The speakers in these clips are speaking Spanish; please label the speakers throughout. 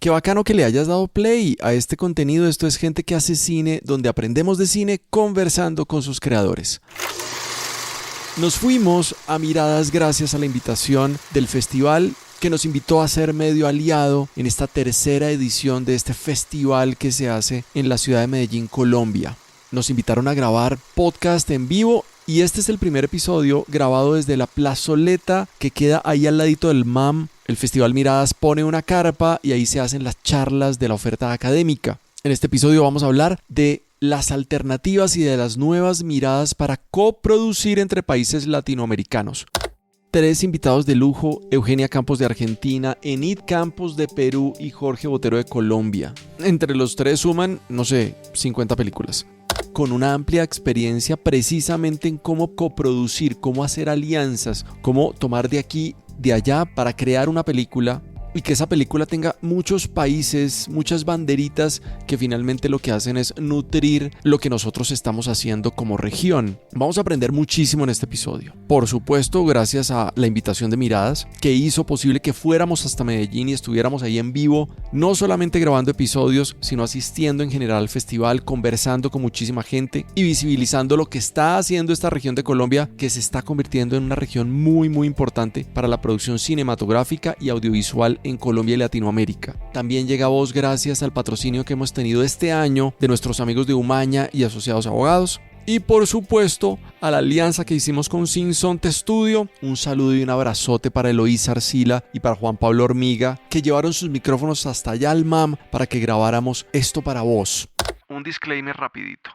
Speaker 1: Qué bacano que le hayas dado play a este contenido. Esto es Gente que hace cine, donde aprendemos de cine conversando con sus creadores. Nos fuimos a Miradas gracias a la invitación del festival que nos invitó a ser medio aliado en esta tercera edición de este festival que se hace en la ciudad de Medellín, Colombia. Nos invitaron a grabar podcast en vivo y este es el primer episodio grabado desde la plazoleta que queda ahí al ladito del MAM. El Festival Miradas pone una carpa y ahí se hacen las charlas de la oferta académica. En este episodio vamos a hablar de las alternativas y de las nuevas miradas para coproducir entre países latinoamericanos. 3 invitados de lujo: Eugenia Campos de Argentina, Enid Campos de Perú y Jorge Botero de Colombia. Entre los 3 suman, 50 películas. Con una amplia experiencia precisamente en cómo coproducir, cómo hacer alianzas, cómo tomar de aquí, de allá para crear una película y que esa película tenga muchos países, muchas banderitas que finalmente lo que hacen es nutrir lo que nosotros estamos haciendo como región. Vamos a aprender muchísimo en este episodio. Por supuesto, gracias a la invitación de Miradas, que hizo posible que fuéramos hasta Medellín y estuviéramos ahí en vivo, no solamente grabando episodios, sino asistiendo en general al festival, conversando con muchísima gente y visibilizando lo que está haciendo esta región de Colombia, que se está convirtiendo en una región muy importante para la producción cinematográfica y audiovisual en Colombia y Latinoamérica. También llega a vos gracias al patrocinio que hemos tenido este año de nuestros amigos de Umaña y Asociados Abogados. Y por supuesto, a la alianza que hicimos con Sinsonte Studio. Un saludo y un abrazote para Eloísa Arcila y para Juan Pablo Hormiga, que llevaron sus micrófonos hasta allá al MAM para que grabáramos esto para vos. Un disclaimer rapidito.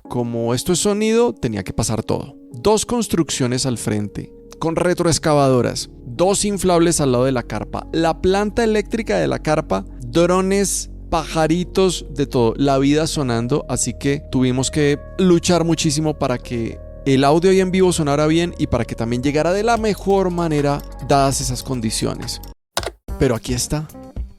Speaker 1: Como esto es sonido, tenía que pasar todo. 2 construcciones al frente, con retroexcavadoras, 2 inflables al lado de la carpa, la planta eléctrica de la carpa, drones, pajaritos, de todo, la vida sonando, así que tuvimos que luchar muchísimo para que el audio ahí en vivo sonara bien y para que también llegara de la mejor manera dadas esas condiciones. Pero aquí está,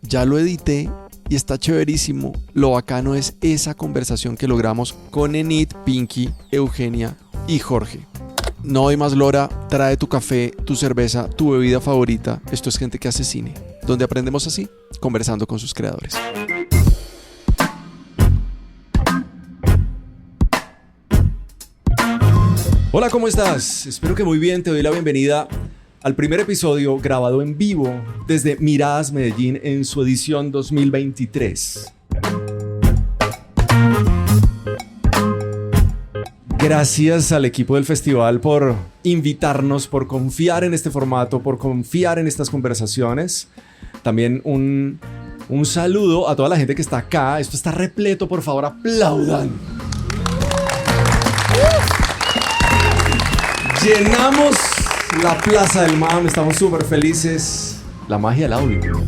Speaker 1: ya lo edité y está chéverísimo. Lo bacano es esa conversación que logramos con Enid, Pinky, Eugenia y Jorge. No doy más lora, trae tu café, tu cerveza, tu bebida favorita. Esto es Gente que hace cine, donde aprendemos así, conversando con sus creadores. Hola, ¿cómo estás? Espero que muy bien. Te doy la bienvenida al primer episodio grabado en vivo desde Miradas Medellín en su edición 2023. Gracias al equipo del festival por invitarnos, por confiar en este formato, por confiar en estas conversaciones. También un saludo a toda la gente que está acá. Esto está repleto, por favor, aplaudan. Llenamos la plaza del MAM, estamos súper felices. La magia del audio.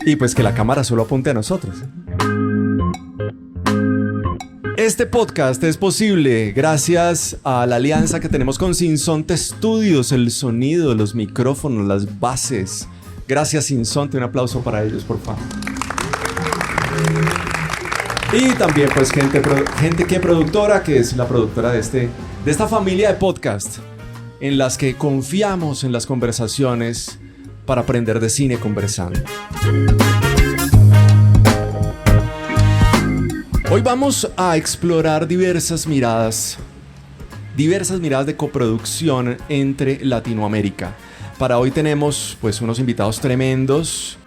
Speaker 1: Y pues que la cámara solo apunte a nosotros. Este podcast es posible gracias a la alianza que tenemos con Sinsonte Studios, el sonido, los micrófonos, las bases. Gracias, Sinsonte, un aplauso para ellos, por favor. Y también pues gente que productora, que es la productora de esta familia de podcast en las que confiamos en las conversaciones para aprender de cine conversando. Hoy vamos a explorar diversas miradas de coproducción entre Latinoamérica. Para hoy tenemos pues unos invitados tremendos.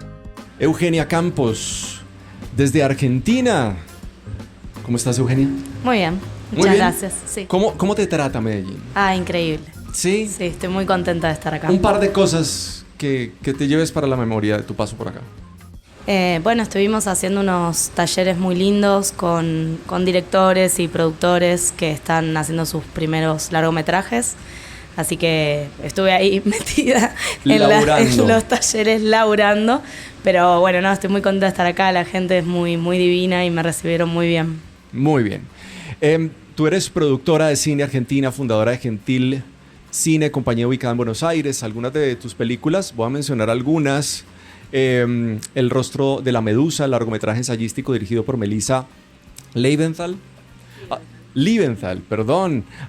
Speaker 1: Eugenia Campos, desde Argentina. ¿Cómo estás, Eugenia?
Speaker 2: Muy bien, muchas gracias. Sí.
Speaker 1: ¿Cómo te trata Medellín?
Speaker 2: Increíble.
Speaker 1: ¿Sí?
Speaker 2: Sí, estoy muy contenta de estar acá.
Speaker 1: Un par de cosas que te lleves para la memoria de tu paso por acá.
Speaker 2: Bueno, estuvimos haciendo unos talleres muy lindos con directores y productores que están haciendo sus primeros largometrajes. Así que estuve ahí metida en los talleres laburando. Pero bueno, no, estoy muy contenta de estar acá. La gente es muy divina y me recibieron muy bien.
Speaker 1: Muy bien. Tú eres productora de cine argentina, fundadora de Gentil Cine, compañía ubicada en Buenos Aires. Algunas de tus películas, voy a mencionar algunas. El rostro de la medusa, largometraje ensayístico dirigido por Melissa Leventhal.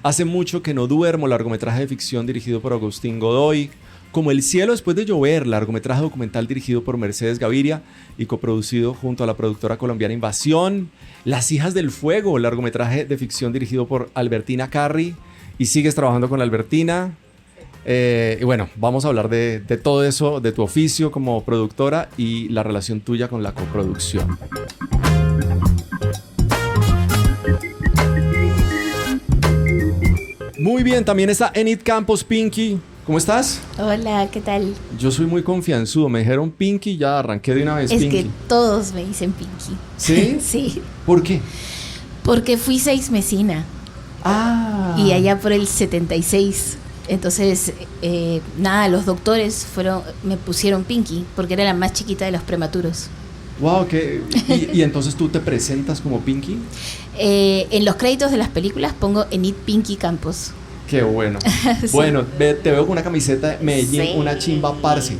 Speaker 1: Hace mucho que no duermo, largometraje de ficción dirigido por Agustín Godoy. Como El cielo después de llover, largometraje documental dirigido por Mercedes Gaviria y coproducido junto a la productora colombiana Invasión. Las hijas del fuego, largometraje de ficción dirigido por Albertina Carri. Y sigues trabajando con Albertina. Y bueno, vamos a hablar de todo eso, de tu oficio como productora y la relación tuya con la coproducción. Muy bien, también está Enid Campos, Pinky. ¿Cómo estás?
Speaker 3: Hola, ¿qué tal?
Speaker 1: Yo soy muy confianzudo. Me dijeron Pinky, ya arranqué de una vez.
Speaker 3: Es
Speaker 1: Pinky.
Speaker 3: que todos me dicen Pinky.
Speaker 1: ¿Sí?
Speaker 3: Sí.
Speaker 1: ¿Por qué?
Speaker 3: Porque fui seismesina. Y allá por el 76. Entonces, nada, los doctores me pusieron Pinky porque era la más chiquita de los prematuros.
Speaker 1: Wow, ¿y entonces tú te presentas como Pinky?
Speaker 3: En los créditos de las películas pongo Enid Pinky Campos.
Speaker 1: Qué bueno. Sí. Bueno, te veo con una camiseta de Medellín, sí. Una chimba parce.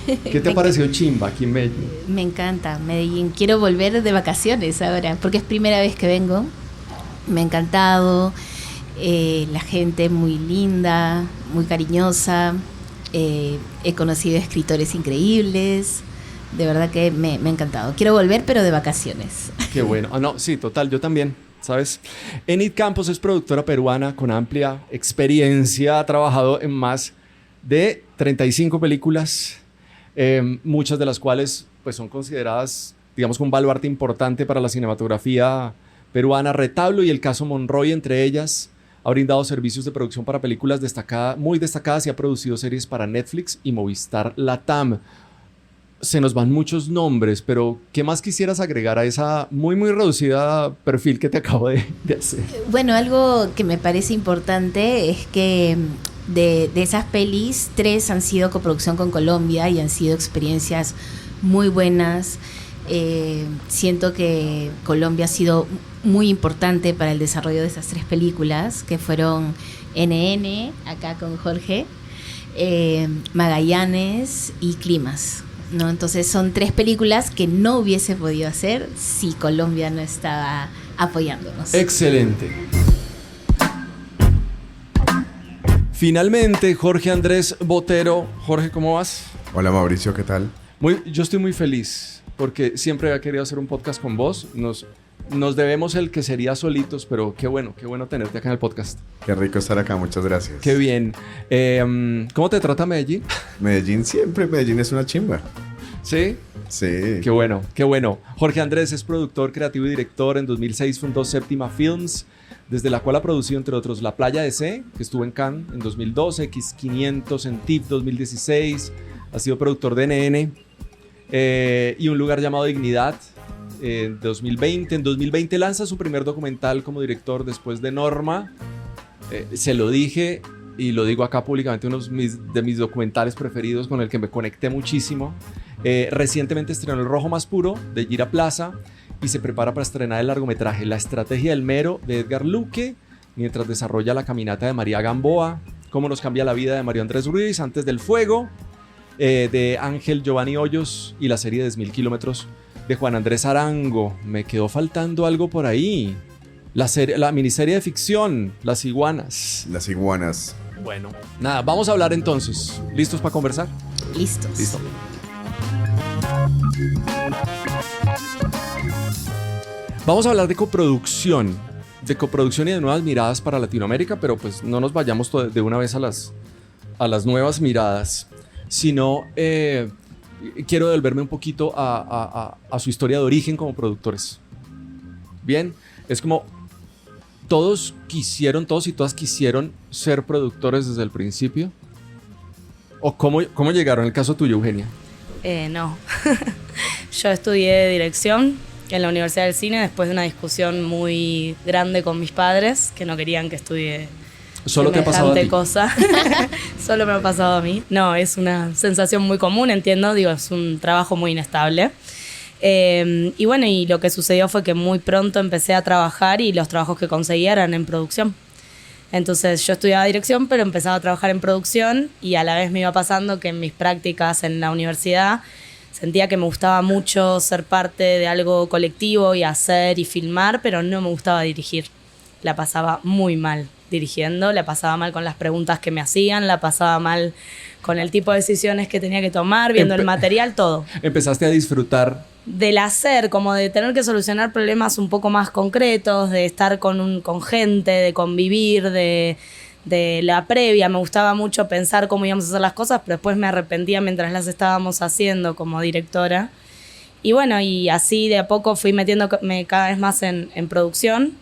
Speaker 1: ¿Qué te ha parecido chimba aquí en Medellín?
Speaker 3: Me encanta Medellín. Quiero volver de vacaciones ahora, porque es primera vez que vengo. Me ha encantado. La gente muy linda, muy cariñosa. He conocido escritores increíbles. De verdad que me ha encantado. Quiero volver, pero de vacaciones.
Speaker 1: Qué bueno. No, sí, total, yo también. ¿Sabes? Enid Campos es productora peruana con amplia experiencia, ha trabajado en más de 35 películas, muchas de las cuales pues, son consideradas, digamos, un baluarte importante para la cinematografía peruana. Retablo y El caso Monroy, entre ellas, ha brindado servicios de producción para películas muy destacadas y ha producido series para Netflix y Movistar Latam. Se nos van muchos nombres, pero ¿qué más quisieras agregar a esa muy reducida perfil que te acabo de hacer?
Speaker 3: Bueno, algo que me parece importante es que de esas pelis, 3 han sido coproducción con Colombia y han sido experiencias muy buenas. Siento que Colombia ha sido muy importante para el desarrollo de esas 3 películas, que fueron NN, acá con Jorge, Magallanes y Climas. ¿No? Entonces son 3 películas que no hubiese podido hacer si Colombia no estaba apoyándonos.
Speaker 1: Excelente. Finalmente, Jorge Andrés Botero. Jorge, ¿cómo vas?
Speaker 4: Hola Mauricio, ¿qué tal?
Speaker 1: Yo estoy muy feliz porque siempre había querido hacer un podcast con vos. Nos debemos el que sería solitos, pero qué bueno tenerte acá en el podcast.
Speaker 4: Qué rico estar acá, muchas gracias.
Speaker 1: Qué bien. ¿Cómo te trata Medellín?
Speaker 4: Medellín es una chimba.
Speaker 1: ¿Sí?
Speaker 4: Sí.
Speaker 1: Qué bueno. Jorge Andrés es productor, creativo y director. En 2006 fundó Séptima Films, desde la cual ha producido, entre otros, La Playa de C, que estuvo en Cannes en 2012, X500 en TIFF 2016. Ha sido productor de NN y Un lugar llamado Dignidad en 2020. En 2020 lanza su primer documental como director después de Norma. Se lo dije y lo digo acá públicamente, uno de mis documentales preferidos con el que me conecté muchísimo. Recientemente estrenó El rojo más puro de Gira Plaza y se prepara para estrenar el largometraje La estrategia del mero de Edgar Luque, mientras desarrolla La caminata de María Gamboa, Cómo nos cambia la vida de Mario Andrés Ruiz, Antes del fuego de Ángel Giovanni Hoyos y la serie de 10.000 kilómetros de Juan Andrés Arango. Me quedó faltando algo por ahí. La miniserie de ficción, Las iguanas.
Speaker 4: Las iguanas.
Speaker 1: Bueno, nada, vamos a hablar entonces. ¿Listos para conversar?
Speaker 3: Listos.
Speaker 1: Listo. Vamos a hablar de coproducción y de nuevas miradas para Latinoamérica, pero pues no nos vayamos de una vez a las nuevas miradas, sino quiero devolverme un poquito a su historia de origen como productores. Bien, es como todos y todas quisieron ser productores desde el principio. ¿O cómo llegaron? En el caso tuyo, Eugenia.
Speaker 2: No. Yo estudié dirección en la Universidad del Cine después de una discusión muy grande con mis padres que no querían que estudie
Speaker 1: ¿Solo te ha pasado a ti?
Speaker 2: Cosa. Solo me ha pasado a mí. No, es una sensación muy común, entiendo. Digo, es un trabajo muy inestable. Y bueno, y lo que sucedió fue que muy pronto empecé a trabajar y los trabajos que conseguía eran en producción. Entonces yo estudiaba dirección, pero empezaba a trabajar en producción y a la vez me iba pasando que en mis prácticas en la universidad sentía que me gustaba mucho ser parte de algo colectivo y hacer y filmar, pero no me gustaba dirigir. La pasaba muy mal. dirigiendo, la pasaba mal con las preguntas que me hacían, la pasaba mal con el tipo de decisiones que tenía que tomar, viendo el material, todo.
Speaker 1: Empezaste a disfrutar
Speaker 2: Del hacer, como de tener que solucionar problemas un poco más concretos, de estar con gente, de convivir, de la previa. Me gustaba mucho pensar cómo íbamos a hacer las cosas, pero después me arrepentía mientras las estábamos haciendo como directora. Y bueno, y así de a poco fui metiéndome cada vez más en producción.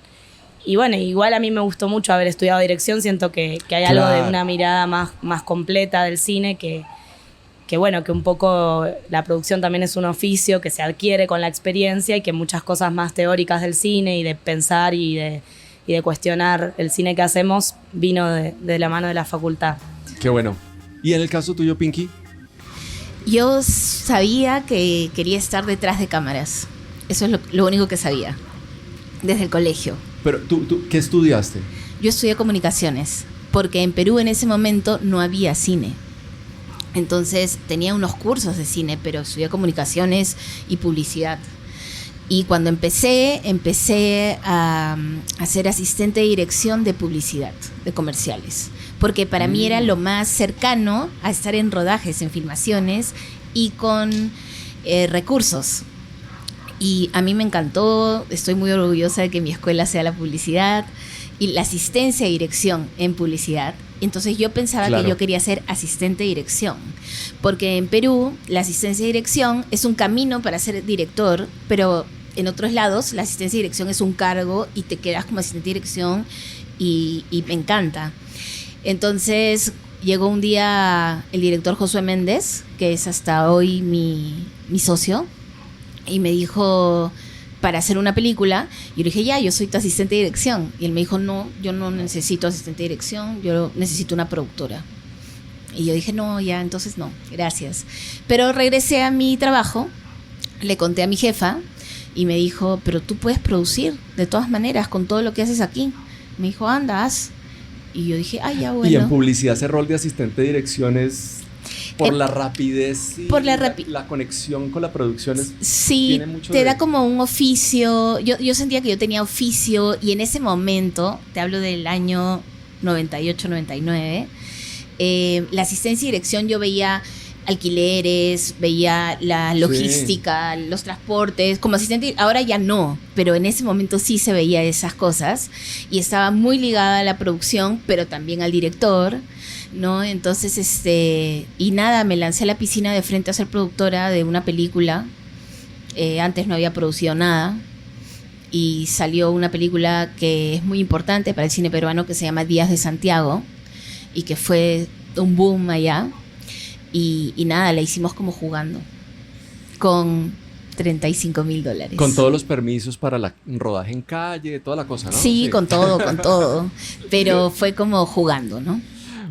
Speaker 2: Y bueno, igual a mí me gustó mucho haber estudiado dirección. Siento que hay algo de una mirada más completa del cine que bueno, que un poco la producción también es un oficio que se adquiere con la experiencia y que muchas cosas más teóricas del cine y de pensar y de cuestionar el cine que hacemos vino de la mano de la facultad.
Speaker 1: Qué bueno. ¿Y en el caso tuyo, Pinky?
Speaker 3: Yo sabía que quería estar detrás de cámaras. Eso es lo único que sabía, desde el colegio.
Speaker 1: Pero ¿tú qué estudiaste?
Speaker 3: Yo estudié comunicaciones, porque en Perú en ese momento no había cine. Entonces tenía unos cursos de cine, pero estudié comunicaciones y publicidad. Y cuando empecé a ser asistente de dirección de publicidad, de comerciales. Porque para mí era lo más cercano a estar en rodajes, en filmaciones y con recursos. Y a mí me encantó, estoy muy orgullosa de que mi escuela sea la publicidad y la asistencia de dirección en publicidad. Entonces yo pensaba que yo quería ser asistente de dirección, porque en Perú la asistencia de dirección es un camino para ser director, pero en otros lados la asistencia de dirección es un cargo y te quedas como asistente de dirección y me encanta. Entonces llegó un día el director Josué Méndez, que es hasta hoy mi socio, y me dijo, para hacer una película, y yo le dije, ya, yo soy tu asistente de dirección. Y él me dijo, no, yo no necesito asistente de dirección, yo necesito una productora. Y yo dije, no, ya, entonces no, gracias. Pero regresé a mi trabajo, le conté a mi jefa, y me dijo, pero tú puedes producir, de todas maneras, con todo lo que haces aquí. Me dijo, anda, haz. Y yo dije, ya, bueno.
Speaker 1: Y en publicidad ese rol de asistente de dirección es por la rapidez y
Speaker 3: por
Speaker 1: la conexión con la producción
Speaker 3: sí, te da como un oficio. Yo sentía que yo tenía oficio y en ese momento, te hablo del año 98, 99, la asistencia y dirección yo veía alquileres, veía la logística, los transportes, como asistente, ahora ya no, pero en ese momento sí se veía esas cosas y estaba muy ligada a la producción, pero también al director, ¿no? Entonces, y nada, me lancé a la piscina de frente a ser productora de una película. Antes no había producido nada y salió una película que es muy importante para el cine peruano que se llama Días de Santiago y que fue un boom allá. Y nada, la hicimos como jugando con $35,000.
Speaker 1: Con todos los permisos para el rodaje en calle, toda la cosa, ¿no?
Speaker 3: Sí, con todo. Pero fue como jugando, ¿no?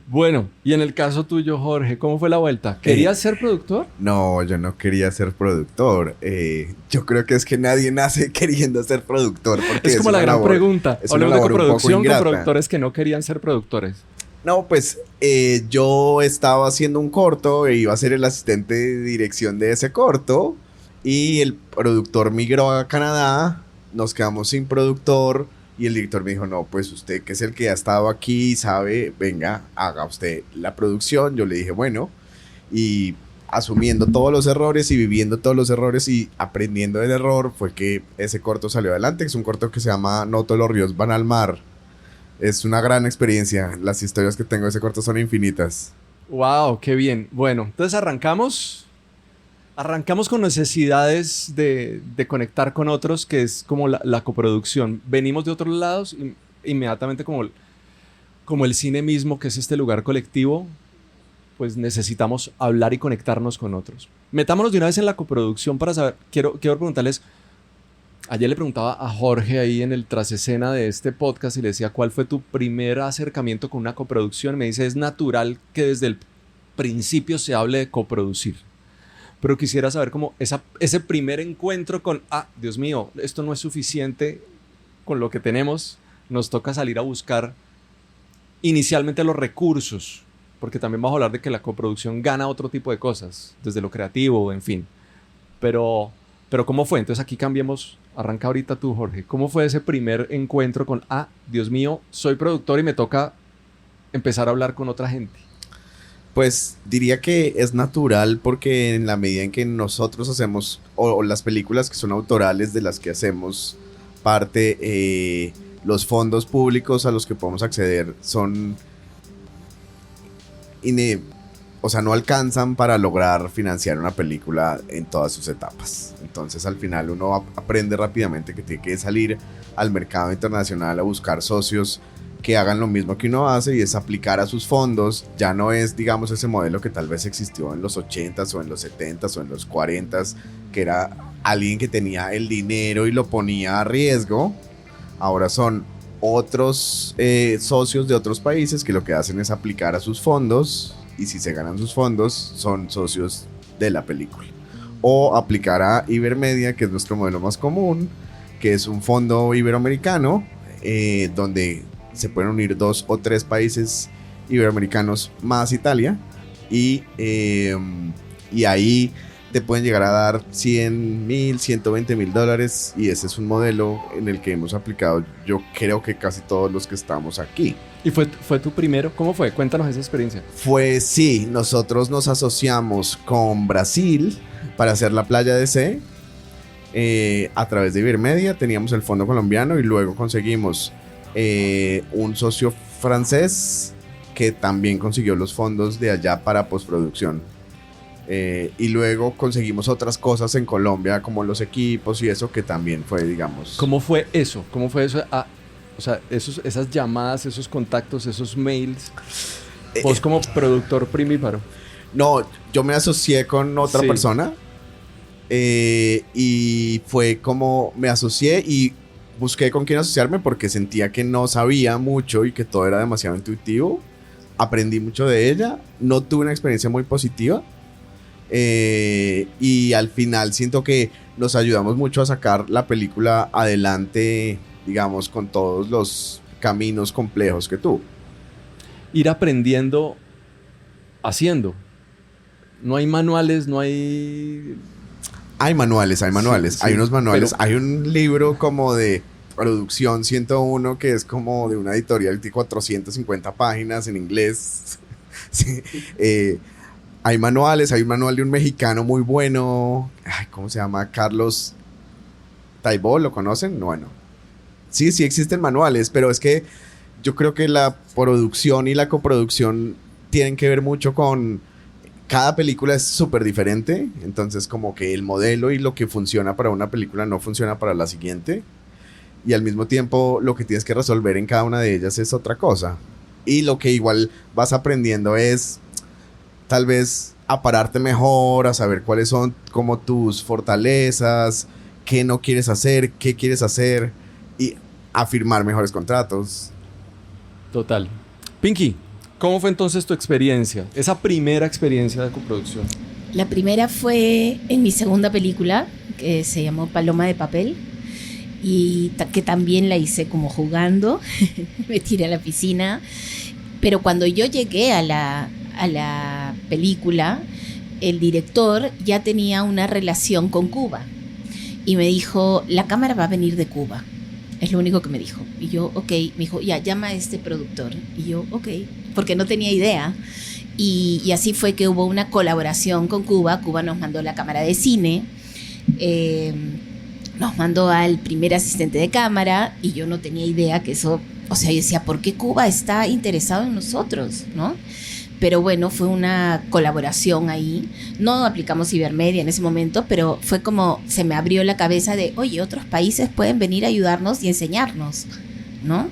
Speaker 1: Bueno, y en el caso tuyo, Jorge, ¿cómo fue la vuelta? ¿Querías ser productor?
Speaker 4: No, yo no quería ser productor. Yo creo que es que nadie nace queriendo ser productor. Porque
Speaker 1: es como la gran pregunta. Hablamos de coproducción con productores que no querían ser productores.
Speaker 4: No, pues yo estaba haciendo un corto e iba a ser el asistente de dirección de ese corto y el productor migró a Canadá, nos quedamos sin productor y el director me dijo, no, pues usted que es el que ha estado aquí y sabe, venga, haga usted la producción. Yo le dije, bueno, y asumiendo todos los errores y viviendo todos los errores y aprendiendo del error fue que ese corto salió adelante. Es un corto que se llama No todos los ríos van al mar. Es una gran experiencia. Las historias que tengo de ese corto son infinitas.
Speaker 1: ¡Wow! ¡Qué bien! Bueno, entonces arrancamos con necesidades de conectar con otros, que es como la coproducción. Venimos de otros lados, inmediatamente como el cine mismo, que es este lugar colectivo, pues necesitamos hablar y conectarnos con otros. Metámonos de una vez en la coproducción para saber, quiero preguntarles. Ayer le preguntaba a Jorge ahí en el trasescena de este podcast y le decía, ¿cuál fue tu primer acercamiento con una coproducción? Me dice, es natural que desde el principio se hable de coproducir. Pero quisiera saber cómo ese primer encuentro con, Dios mío, esto no es suficiente con lo que tenemos, nos toca salir a buscar inicialmente los recursos, porque también vamos a hablar de que la coproducción gana otro tipo de cosas, desde lo creativo, en fin. Pero Pero ¿cómo fue? Entonces aquí cambiemos, arranca ahorita tú, Jorge. ¿Cómo fue ese primer encuentro con, Dios mío, soy productor y me toca empezar a hablar con otra gente?
Speaker 4: Pues diría que es natural porque en la medida en que nosotros hacemos, o las películas que son autorales de las que hacemos parte, los fondos públicos a los que podemos acceder son, o sea, no alcanzan para lograr financiar una película en todas sus etapas. Entonces al final uno aprende rápidamente que tiene que salir al mercado internacional a buscar socios que hagan lo mismo que uno hace, y es aplicar a sus fondos. Ya no es, digamos, ese modelo que tal vez existió en los 80s o en los 70s o en los 40s, que era alguien que tenía el dinero y lo ponía a riesgo. Ahora son otros socios de otros países que lo que hacen es aplicar a sus fondos, y si se ganan sus fondos son socios de la película. O aplicar a Ibermedia, que es nuestro modelo más común, que es un fondo iberoamericano, donde se pueden unir 2 o 3 países iberoamericanos más Italia, y ahí te pueden llegar a dar $100,000, $120,000, y ese es un modelo en el que hemos aplicado, yo creo que casi todos los que estamos aquí.
Speaker 1: ¿Y fue tu primero? ¿Cómo fue? Cuéntanos esa experiencia.
Speaker 4: Sí, nosotros nos asociamos con Brasil para hacer La Playa de C, a través de Ibermedia. Teníamos el fondo colombiano y luego conseguimos un socio francés que también consiguió los fondos de allá para postproducción, y luego conseguimos otras cosas en Colombia como los equipos y eso, que también fue, digamos...
Speaker 1: ¿Cómo fue eso? O sea, esas llamadas, esos contactos, esos mails, vos como productor primíparo?
Speaker 4: No, yo me asocié con otra persona, y fue como me asocié y busqué con quién asociarme porque sentía que no sabía mucho y que todo era demasiado intuitivo. Aprendí mucho de ella, no tuve una experiencia muy positiva, y al final siento que nos ayudamos mucho a sacar la película adelante, digamos, con todos los caminos complejos que tuvo.
Speaker 1: Ir aprendiendo haciendo. No hay manuales, no hay...
Speaker 4: Hay manuales.
Speaker 1: Sí,
Speaker 4: Hay unos manuales.
Speaker 1: pero...
Speaker 4: Hay un libro como de producción 101 que es como de una editorial de 450 páginas en inglés. Sí. Hay manuales. Hay un manual de un mexicano muy bueno. ¿Cómo se llama? Carlos Taibó, ¿lo conocen? Bueno. Sí existen manuales, pero es que yo creo que la producción y la coproducción tienen que ver mucho con... Cada película es súper diferente, entonces como que el modelo y lo que funciona para una película no funciona para la siguiente, y al mismo tiempo lo que tienes que resolver en cada una de ellas es otra cosa, y lo que igual vas aprendiendo es tal vez a pararte mejor, a saber cuáles son como tus fortalezas, qué no quieres hacer, qué quieres hacer, y a firmar mejores contratos.
Speaker 1: Total. Pinky, ¿cómo fue entonces tu experiencia? Esa primera experiencia de coproducción.
Speaker 3: La primera fue en mi segunda película, que se llamó Paloma de Papel, y que también la hice como jugando. Me tiré a la piscina. Pero cuando yo llegué a la película, el director ya tenía una relación con Cuba. Y me dijo, la cámara va a venir de Cuba. Es lo único que me dijo. Y yo, ok. Me dijo, ya, llama a este productor. Y yo, ok. Porque no tenía idea. Y así fue que hubo una colaboración con Cuba. Cuba nos mandó la cámara de cine. Nos mandó al primer asistente de cámara. Y yo no tenía idea que eso... O sea, yo decía, ¿por qué Cuba está interesado en nosotros? ¿No? Pero bueno, fue una colaboración ahí. No aplicamos Ibermedia en ese momento, pero fue como se me abrió la cabeza de, oye, otros países pueden venir a ayudarnos y enseñarnos, ¿no?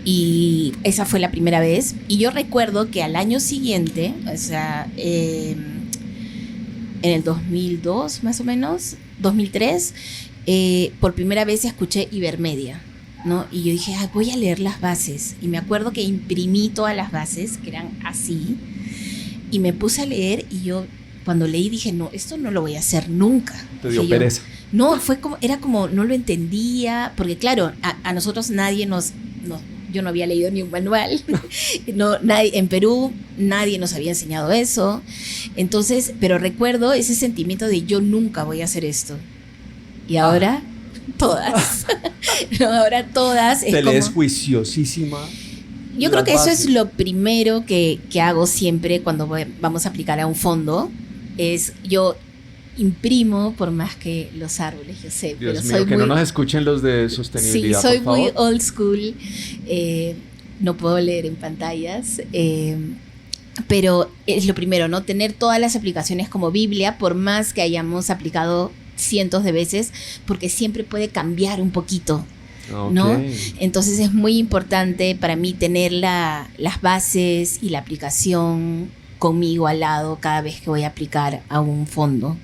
Speaker 3: Y esa fue la primera vez. Y yo recuerdo que al año siguiente, o sea, en el 2002 más o menos, 2003, por primera vez escuché Ibermedia, ¿no? Y yo dije, voy a leer las bases. Y me acuerdo que imprimí todas las bases, que eran así, y me puse a leer, y yo cuando leí dije, no, esto no lo voy a hacer nunca.
Speaker 1: Te dio pereza.
Speaker 3: No, era como, no lo entendía, porque claro, a nosotros nadie nos yo no había leído ni un manual. No, nadie, en Perú nadie nos había enseñado eso. Entonces, pero recuerdo ese sentimiento de yo nunca voy a hacer esto. Y ahora, todas. No, ahora todas.
Speaker 1: Te lees juiciosísima.
Speaker 3: Yo creo que eso es lo primero que hago siempre cuando vamos a aplicar a un fondo. Es yo imprimo por más que los árboles, yo sé.
Speaker 1: Dios
Speaker 3: pero
Speaker 1: mío,
Speaker 3: soy
Speaker 1: que
Speaker 3: muy,
Speaker 1: no nos escuchen los de sostenibilidad,
Speaker 3: sí, soy
Speaker 1: por
Speaker 3: muy
Speaker 1: favor.
Speaker 3: old school. No puedo leer en pantallas. Pero es lo primero, ¿no? Tener todas las aplicaciones como Biblia, por más que hayamos aplicado cientos de veces, porque siempre puede cambiar un poquito, ¿no?
Speaker 1: Okay.
Speaker 3: Entonces es muy importante para mí tener las bases y la aplicación conmigo al lado cada vez que voy a aplicar a un fondo.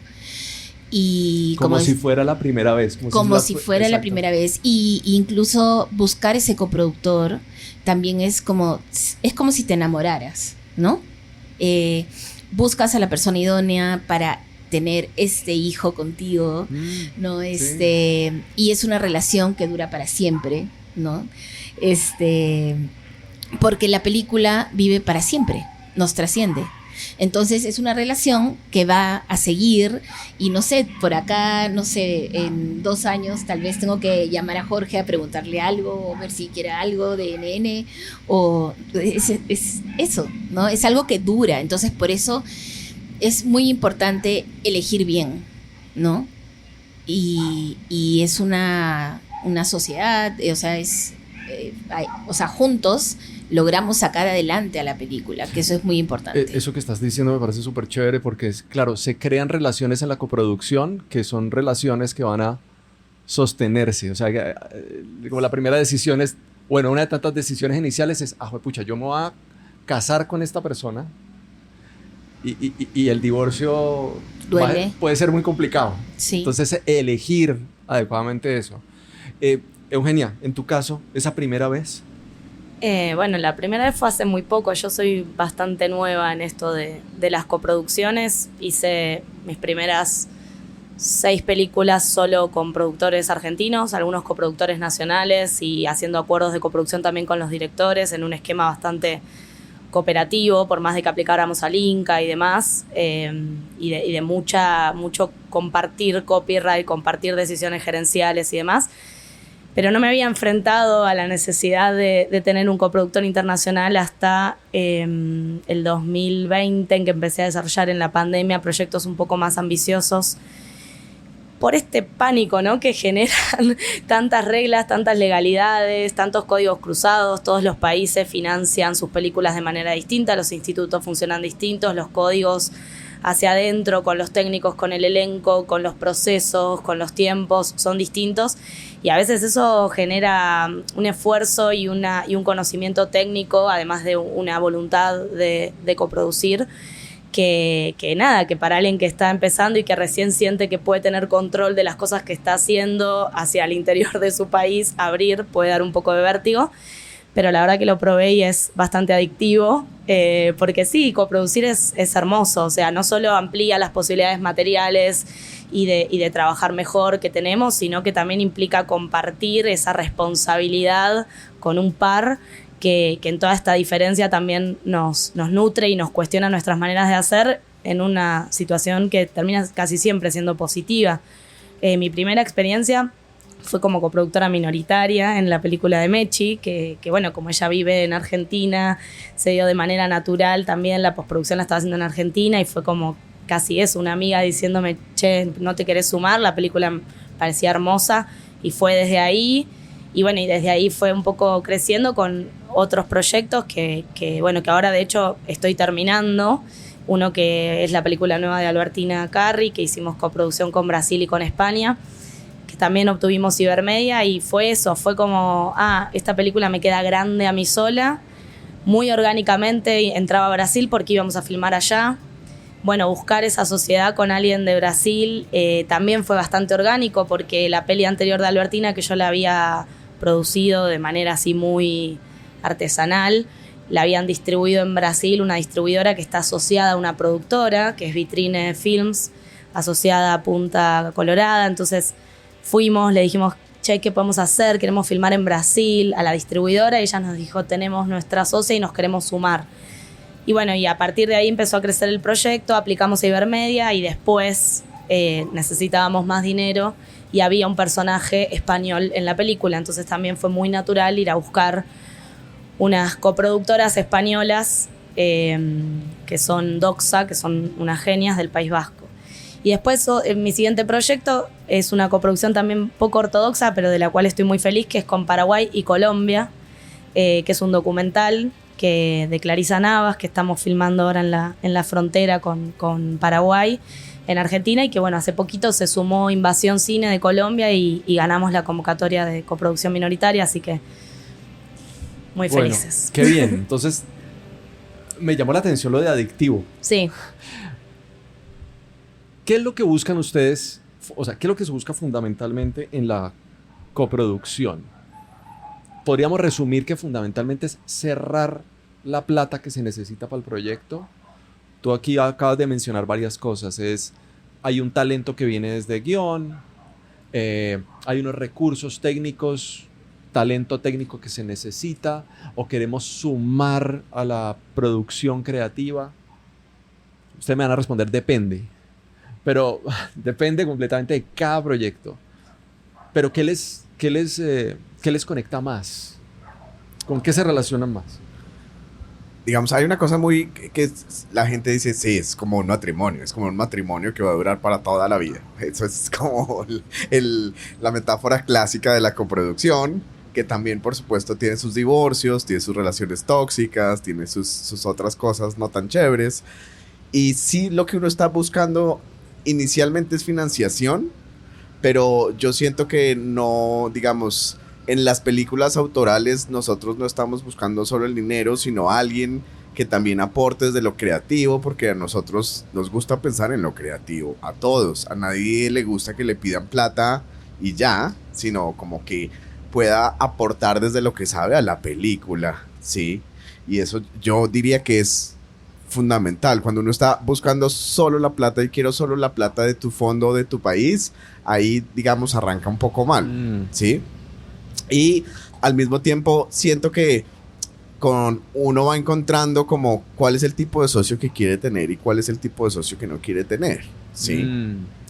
Speaker 3: Y
Speaker 1: como si fuera la primera vez.
Speaker 3: Como si fuera la
Speaker 1: exacto.
Speaker 3: primera vez. Y incluso buscar ese coproductor también es como si te enamoraras, ¿no? Buscas a la persona idónea para tener este hijo contigo, ¿no?
Speaker 1: Sí.
Speaker 3: Y es una relación que dura para siempre, ¿no? Porque la película vive para siempre, nos trasciende. Entonces es una relación que va a seguir y no sé, por acá, no sé, en 2 años tal vez tengo que llamar a Jorge a preguntarle algo o ver si quiere algo de NN o es eso, ¿no? Es algo que dura, entonces por eso es muy importante elegir bien, ¿no? Y es una sociedad, o sea, juntos logramos sacar adelante a la película, que eso es muy importante.
Speaker 1: Eso que estás diciendo me parece súper chévere porque, claro, se crean relaciones en la coproducción que son relaciones que van a sostenerse. O sea, como la primera decisión es, bueno, una de tantas decisiones iniciales es, pucha, yo me voy a casar con esta persona y el divorcio
Speaker 3: duele.
Speaker 1: Puede ser muy complicado.
Speaker 3: Sí.
Speaker 1: Entonces, elegir adecuadamente eso. Eugenia, en tu caso, ¿esa primera vez?
Speaker 2: Bueno, la primera vez fue hace muy poco. Yo soy bastante nueva en esto de las coproducciones. Hice mis primeras 6 películas solo con productores argentinos, algunos coproductores nacionales y haciendo acuerdos de coproducción también con los directores en un esquema bastante cooperativo, por más de que aplicáramos al Inca y demás, y de mucho compartir copyright, compartir decisiones gerenciales y demás. Pero no me había enfrentado a la necesidad de tener un coproductor internacional hasta el 2020, en que empecé a desarrollar en la pandemia proyectos un poco más ambiciosos por este pánico, ¿no?, que generan tantas reglas, tantas legalidades, tantos códigos cruzados. Todos los países financian sus películas de manera distinta, los institutos funcionan distintos, los códigos hacia adentro, con los técnicos, con el elenco, con los procesos, con los tiempos, son distintos. Y a veces eso genera un esfuerzo y un conocimiento técnico, además de una voluntad de coproducir, que para alguien que está empezando y que recién siente que puede tener control de las cosas que está haciendo hacia el interior de su país, abrir puede dar un poco de vértigo. Pero la verdad que lo probé y es bastante adictivo, porque sí, coproducir es hermoso. O sea, no solo amplía las posibilidades materiales y de trabajar mejor que tenemos, sino que también implica compartir esa responsabilidad con un par que en toda esta diferencia también nos nutre y nos cuestiona nuestras maneras de hacer en una situación que termina casi siempre siendo positiva. Mi primera experiencia fue como coproductora minoritaria en la película de Mechi, que bueno, como ella vive en Argentina, se dio de manera natural también, la postproducción la estaba haciendo en Argentina y fue como casi eso, una amiga diciéndome, che, ¿no te querés sumar? La película me parecía hermosa y fue desde ahí. Y bueno, y desde ahí fue un poco creciendo con otros proyectos que ahora de hecho estoy terminando. Uno que es la película nueva de Albertina Carri, que hicimos coproducción con Brasil y con España, que también obtuvimos Ibermedia, y fue eso, fue como, esta película me queda grande a mí sola. Muy orgánicamente entraba a Brasil porque íbamos a filmar allá. Bueno, buscar esa sociedad con alguien de Brasil también fue bastante orgánico, porque la peli anterior de Albertina, que yo la había producido de manera así muy artesanal, la habían distribuido en Brasil, una distribuidora que está asociada a una productora, que es Vitrine Films, asociada a Punta Colorada. Entonces fuimos, le dijimos, che, ¿qué podemos hacer? Queremos filmar en Brasil, a la distribuidora, y ella nos dijo, tenemos nuestra socia y nos queremos sumar. Y bueno, y a partir de ahí empezó a crecer el proyecto, aplicamos a Ibermedia y después necesitábamos más dinero y había un personaje español en la película, entonces también fue muy natural ir a buscar unas coproductoras españolas que son Doxa, que son unas genias del País Vasco. Y después mi siguiente proyecto es una coproducción también poco ortodoxa, pero de la cual estoy muy feliz, que es con Paraguay y Colombia, que es un documental de Clarisa Navas, que estamos filmando ahora en la frontera con Paraguay, en Argentina, y que bueno, hace poquito se sumó Invasión Cine de Colombia y ganamos la convocatoria de coproducción minoritaria, así que muy felices.
Speaker 1: Qué bien. Entonces, me llamó la atención lo de adictivo.
Speaker 2: Sí.
Speaker 1: ¿Qué es lo que buscan ustedes? O sea, ¿qué es lo que se busca fundamentalmente en la coproducción? Podríamos resumir que fundamentalmente es cerrar la plata que se necesita para el proyecto. Tú aquí acabas de mencionar varias cosas. Hay un talento que viene desde guión, hay unos recursos técnicos, talento técnico que se necesita, o queremos sumar a la producción creativa. Ustedes me van a responder, depende. Pero depende completamente de cada proyecto. Pero ¿qué les conecta más? ¿Con qué se relacionan más?
Speaker 4: Digamos, hay una cosa muy que la gente dice, sí, es como un matrimonio, es como un matrimonio que va a durar para toda la vida. Eso es como la metáfora clásica de la coproducción, que también, por supuesto, tiene sus divorcios, tiene sus relaciones tóxicas, tiene sus otras cosas no tan chéveres. Y sí, lo que uno está buscando inicialmente es financiación, pero yo siento que no, digamos, en las películas autorales nosotros no estamos buscando solo el dinero, sino alguien que también aporte desde lo creativo, porque a nosotros nos gusta pensar en lo creativo, a todos, a nadie le gusta que le pidan plata y ya, sino como que pueda aportar desde lo que sabe a la película, ¿sí? Y eso yo diría que es fundamental. Cuando uno está buscando solo la plata y quiero solo la plata de tu fondo, de tu país, ahí, digamos, arranca un poco mal, ¿sí? Y al mismo tiempo siento que uno va encontrando como cuál es el tipo de socio que quiere tener y cuál es el tipo de socio que no quiere tener, ¿sí?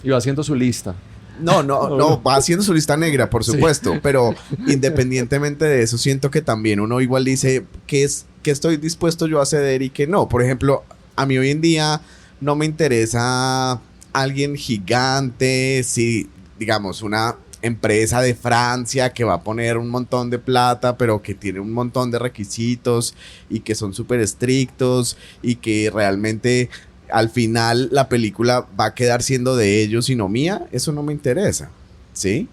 Speaker 1: Y va haciendo su lista.
Speaker 4: No, va haciendo su lista negra, por supuesto, sí. Pero independientemente de eso, siento que también uno igual dice qué estoy dispuesto yo a ceder y qué no. Por ejemplo, a mí hoy en día no me interesa alguien gigante, sí, digamos, una empresa de Francia que va a poner un montón de plata, pero que tiene un montón de requisitos y que son súper estrictos y que realmente al final la película va a quedar siendo de ellos y no mía. Eso no me interesa, ¿sí?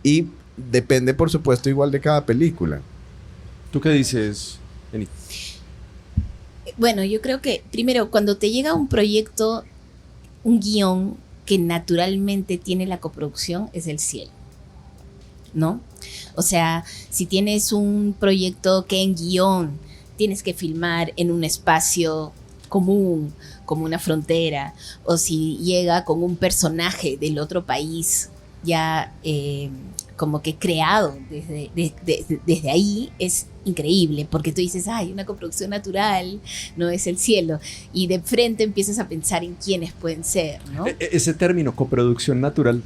Speaker 4: Y depende, por supuesto, igual de cada película.
Speaker 1: ¿Tú qué dices, Jenny?
Speaker 3: Bueno, yo creo que primero, cuando te llega un proyecto, un guión que naturalmente tiene la coproducción, es el cielo, ¿no? O sea, si tienes un proyecto que en guión tienes que filmar en un espacio común, como una frontera, o si llega con un personaje del otro país ya como que creado desde ahí, es increíble, porque tú dices, ay, una coproducción natural no es el cielo, y de frente empiezas a pensar en quiénes pueden ser, ¿no?
Speaker 1: Ese término, coproducción natural.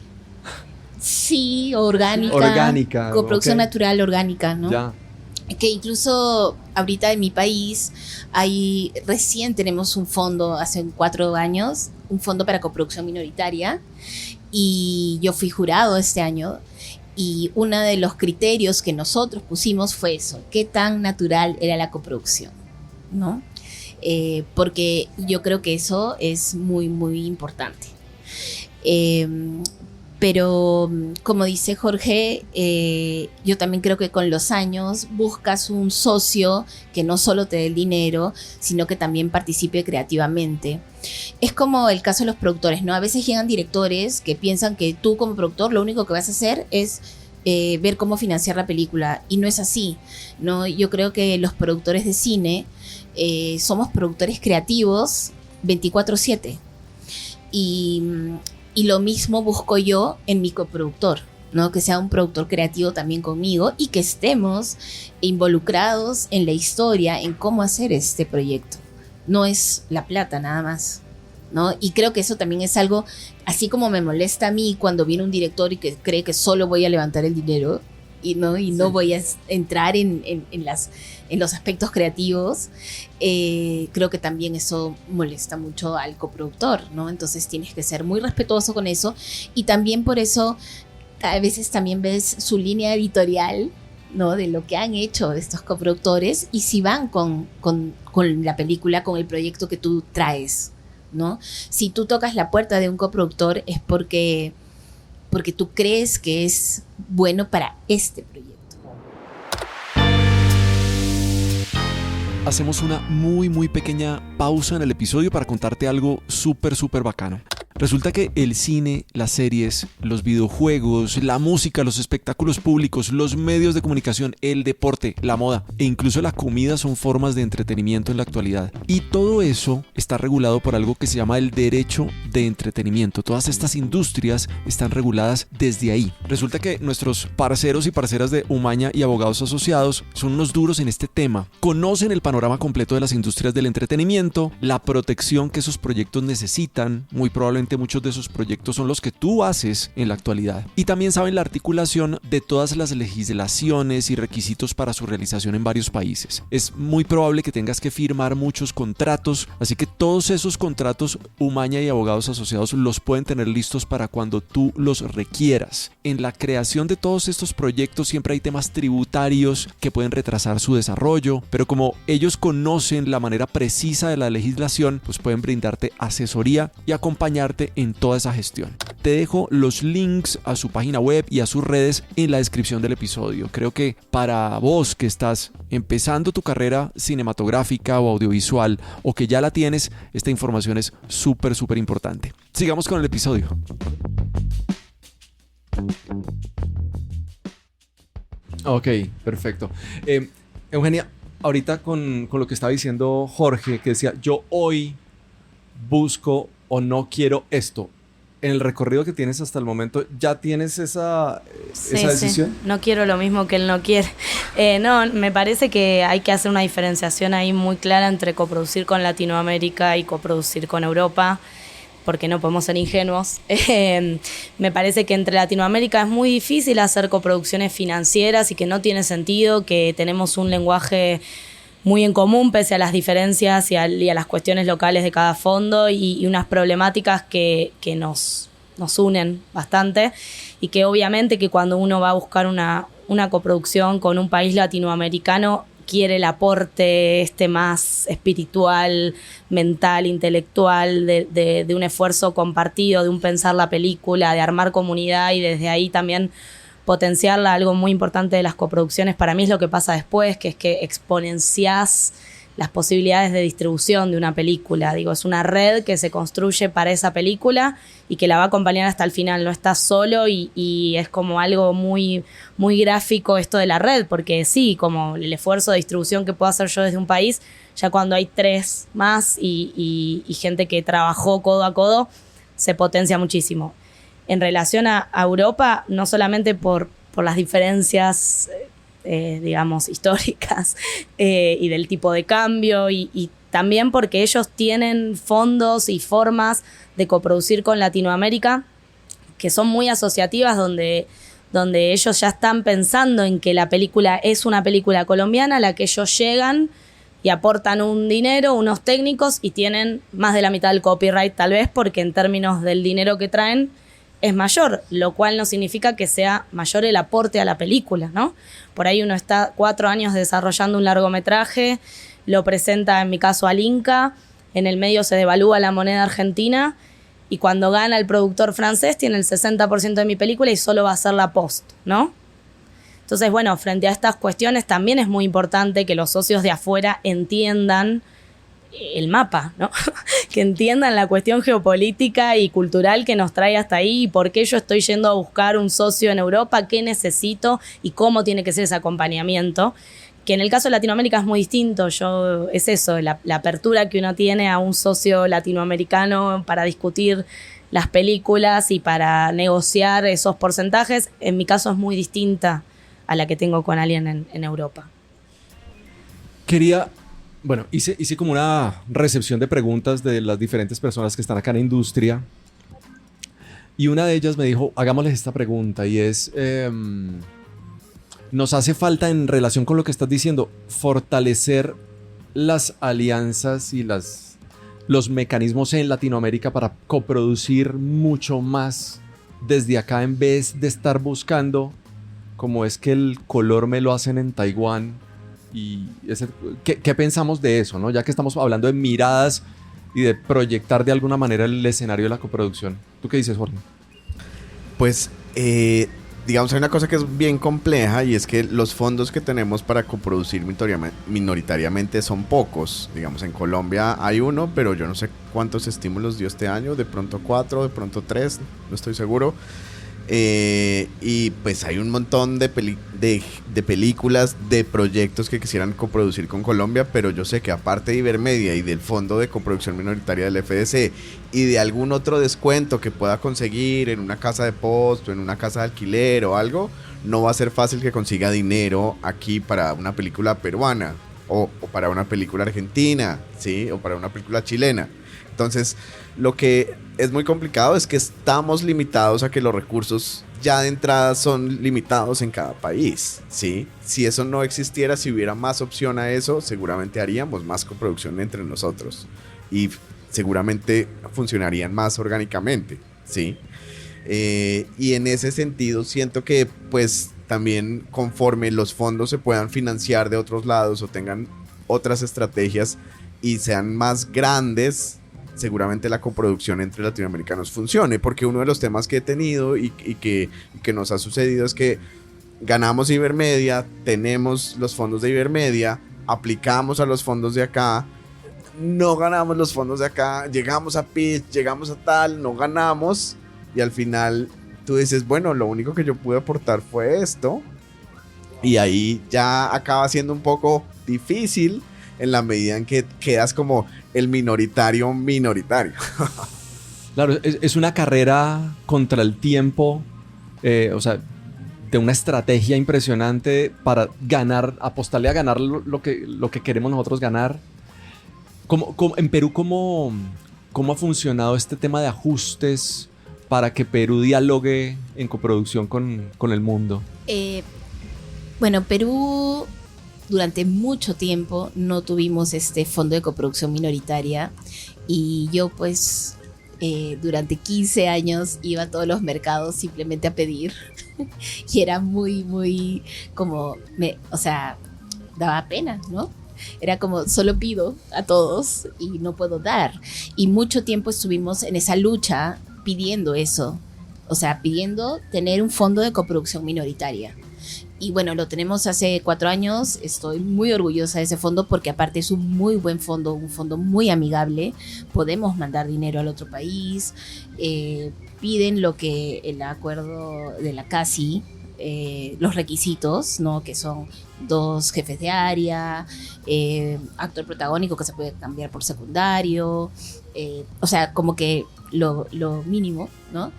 Speaker 3: Sí, orgánica. Coproducción natural, orgánica, ¿no?
Speaker 1: Ya.
Speaker 3: Que incluso ahorita en mi país recién tenemos un fondo, hace 4 años, un fondo para coproducción minoritaria, y yo fui jurado este año, y uno de los criterios que nosotros pusimos fue eso, qué tan natural era la coproducción, ¿no? Porque yo creo que eso es muy, muy importante. Pero como dice Jorge, yo también creo que con los años buscas un socio que no solo te dé el dinero, sino que también participe creativamente. Es como el caso de los productores, ¿no? A veces llegan directores que piensan que tú como productor lo único que vas a hacer es ver cómo financiar la película, y no es así, ¿no? Yo creo que los productores de cine somos productores creativos 24/7, y lo mismo busco yo en mi coproductor, ¿no? Que sea un productor creativo también conmigo y que estemos involucrados en la historia, en cómo hacer este proyecto. No es la plata nada más, ¿no? Y creo que eso también es algo, así como me molesta a mí cuando viene un director y que cree que solo voy a levantar el dinero y no voy a entrar en los aspectos creativos, creo que también eso molesta mucho al coproductor, ¿no? Entonces tienes que ser muy respetuoso con eso, y también por eso a veces también ves su línea editorial, ¿no? De lo que han hecho estos coproductores y si van con la película, con el proyecto que tú traes, ¿no? Si tú tocas la puerta de un coproductor es porque tú crees que es bueno para este proyecto.
Speaker 1: Hacemos una muy pequeña pausa en el episodio para contarte algo súper bacano. Resulta que el cine, las series, los videojuegos, la música, los espectáculos públicos, los medios de comunicación, el deporte, la moda e incluso la comida son formas de entretenimiento en la actualidad. Y todo eso está regulado por algo que se llama el derecho de entretenimiento. Todas estas industrias están reguladas desde ahí. Resulta que nuestros parceros y parceras de Umaña y Abogados Asociados son unos duros en este tema. Conocen el panorama completo de las industrias del entretenimiento, la protección que esos proyectos necesitan, muy probablemente muchos de esos proyectos son los que tú haces en la actualidad. Y también saben la articulación de todas las legislaciones y requisitos para su realización en varios países. Es muy probable que tengas que firmar muchos contratos, así que todos esos contratos Umaña y Abogados Asociados los pueden tener listos para cuando tú los requieras. En la creación de todos estos proyectos siempre hay temas tributarios que pueden retrasar su desarrollo, pero como ellos conocen la manera precisa de la legislación, pues pueden brindarte asesoría y acompañarte en toda esa gestión. Te dejo los links a su página web y a sus redes en la descripción del episodio. Creo que para vos que estás empezando tu carrera cinematográfica o audiovisual o que ya la tienes, esta información es súper importante. Sigamos con el episodio. Ok, perfecto. Eugenia, ahorita con lo que estaba diciendo Jorge, que decía, yo hoy busco o no quiero esto. En el recorrido que tienes hasta el momento, ¿ya tienes esa decisión?
Speaker 2: Sí. No quiero lo mismo que él no quiere. No, me parece que hay que hacer una diferenciación ahí muy clara entre coproducir con Latinoamérica y coproducir con Europa, porque no podemos ser ingenuos. Me parece que entre Latinoamérica es muy difícil hacer coproducciones financieras y que no tiene sentido, que tenemos un lenguaje muy en común pese a las diferencias y a las cuestiones locales de cada fondo y unas problemáticas que nos unen bastante, y que obviamente que cuando uno va a buscar una coproducción con un país latinoamericano quiere el aporte más espiritual, mental, intelectual, de un esfuerzo compartido, de un pensar la película, de armar comunidad y desde ahí también potenciarla. Algo muy importante de las coproducciones para mí es lo que pasa después, que es que exponenciás las posibilidades de distribución de una película. Digo, es una red que se construye para esa película y que la va a acompañar hasta el final. No estás solo y es como algo muy gráfico esto de la red, porque sí, como el esfuerzo de distribución que puedo hacer yo desde un país, ya cuando hay 3 más y gente que trabajó codo a codo, se potencia muchísimo. En relación a Europa, no solamente por las diferencias, digamos, históricas y del tipo de cambio y también porque ellos tienen fondos y formas de coproducir con Latinoamérica que son muy asociativas, donde ellos ya están pensando en que la película es una película colombiana a la que ellos llegan y aportan un dinero, unos técnicos y tienen más de la mitad del copyright tal vez, porque en términos del dinero que traen es mayor, lo cual no significa que sea mayor el aporte a la película, ¿no? Por ahí uno está 4 años desarrollando un largometraje, lo presenta en mi caso al Inca, en el medio se devalúa la moneda argentina y cuando gana el productor francés tiene el 60% de mi película y solo va a ser la post, ¿no? Entonces, bueno, frente a estas cuestiones también es muy importante que los socios de afuera entiendan el mapa, ¿no? Que entiendan la cuestión geopolítica y cultural que nos trae hasta ahí y por qué yo estoy yendo a buscar un socio en Europa, qué necesito y cómo tiene que ser ese acompañamiento, Que en el caso de Latinoamérica es muy distinto. Es eso, la apertura que uno tiene a un socio latinoamericano para discutir las películas y para negociar esos porcentajes, en mi caso es muy distinta a la que tengo con alguien en Europa.
Speaker 1: Hice como una recepción de preguntas de las diferentes personas que están acá en la industria, y una de ellas me dijo, hagámosles esta pregunta, y es, nos hace falta, en relación con lo que estás diciendo, fortalecer las alianzas y los mecanismos en Latinoamérica para coproducir mucho más desde acá, en vez de estar buscando cómo es que el color me lo hacen en Taiwán. ¿Qué pensamos de eso, ¿no? Ya que estamos hablando de miradas y de proyectar de alguna manera el escenario de la coproducción. ¿Tú qué dices, Jorge?
Speaker 4: Pues, digamos, hay una cosa que es bien compleja, y es que los fondos que tenemos para coproducir minoritariamente son pocos. Digamos, en Colombia hay uno, pero yo no sé cuántos estímulos dio este año, de pronto 4, de pronto 3, no estoy seguro. Y pues hay un montón de películas, de proyectos que quisieran coproducir con Colombia, pero yo sé que aparte de Ibermedia y del Fondo de Coproducción Minoritaria del FDC y de algún otro descuento que pueda conseguir en una casa de post o en una casa de alquiler o algo, no va a ser fácil que consiga dinero aquí para una película peruana o para una película argentina, ¿sí? O para una película chilena. Entonces, lo que es muy complicado es que estamos limitados a que los recursos ya de entrada son limitados en cada país, ¿sí? Si eso no existiera, si hubiera más opción a eso, seguramente haríamos más coproducción entre nosotros y seguramente funcionarían más orgánicamente, ¿sí? Y en ese sentido siento que pues también conforme los fondos se puedan financiar de otros lados o tengan otras estrategias y sean más grandes, seguramente la coproducción entre latinoamericanos funcione, porque uno de los temas que he tenido y que nos ha sucedido es que ganamos Ibermedia, tenemos los fondos de Ibermedia, aplicamos a los fondos de acá, no ganamos los fondos de acá, llegamos a pitch, llegamos a tal, no ganamos, y al final tú dices, bueno, lo único que yo pude aportar fue esto, y ahí ya acaba siendo un poco difícil en la medida en que quedas como el minoritario.
Speaker 1: Claro, es una carrera contra el tiempo, o sea, de una estrategia impresionante para ganar, apostarle a ganar lo que queremos nosotros ganar. En Perú, ¿cómo ha funcionado este tema de ajustes para que Perú dialogue en coproducción con el mundo?
Speaker 3: Bueno, Perú durante mucho tiempo no tuvimos este fondo de coproducción minoritaria, y yo pues durante 15 años iba a todos los mercados simplemente a pedir y era muy como, o sea, daba pena, ¿no? Era como, solo pido a todos y no puedo dar. Y mucho tiempo estuvimos en esa lucha pidiendo eso, o sea, pidiendo tener un fondo de coproducción minoritaria. Y bueno, lo tenemos hace 4 años, estoy muy orgullosa de ese fondo porque aparte es un muy buen fondo, un fondo muy amigable, podemos mandar dinero al otro país, piden lo que el acuerdo de la CASI, los requisitos, ¿no? Que son 2 jefes de área, actor protagónico que se puede cambiar por secundario, o sea, como que lo mínimo, ¿no?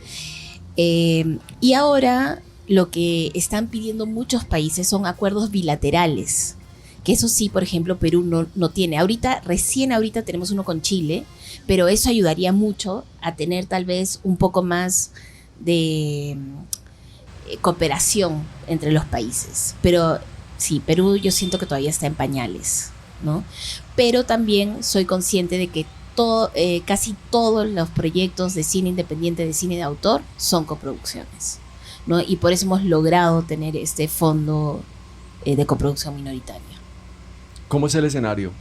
Speaker 3: Y ahora lo que están pidiendo muchos países son acuerdos bilaterales, que eso sí, por ejemplo, Perú no tiene. Recién ahorita tenemos uno con Chile, pero eso ayudaría mucho a tener tal vez un poco más de cooperación entre los países. Pero sí, Perú yo siento que todavía está en pañales, ¿no? Pero también soy consciente de que casi todos los proyectos de cine independiente, de cine de autor, son coproducciones, ¿no? Y por eso hemos logrado tener este fondo de coproducción minoritaria.
Speaker 1: ¿Cómo es el escenario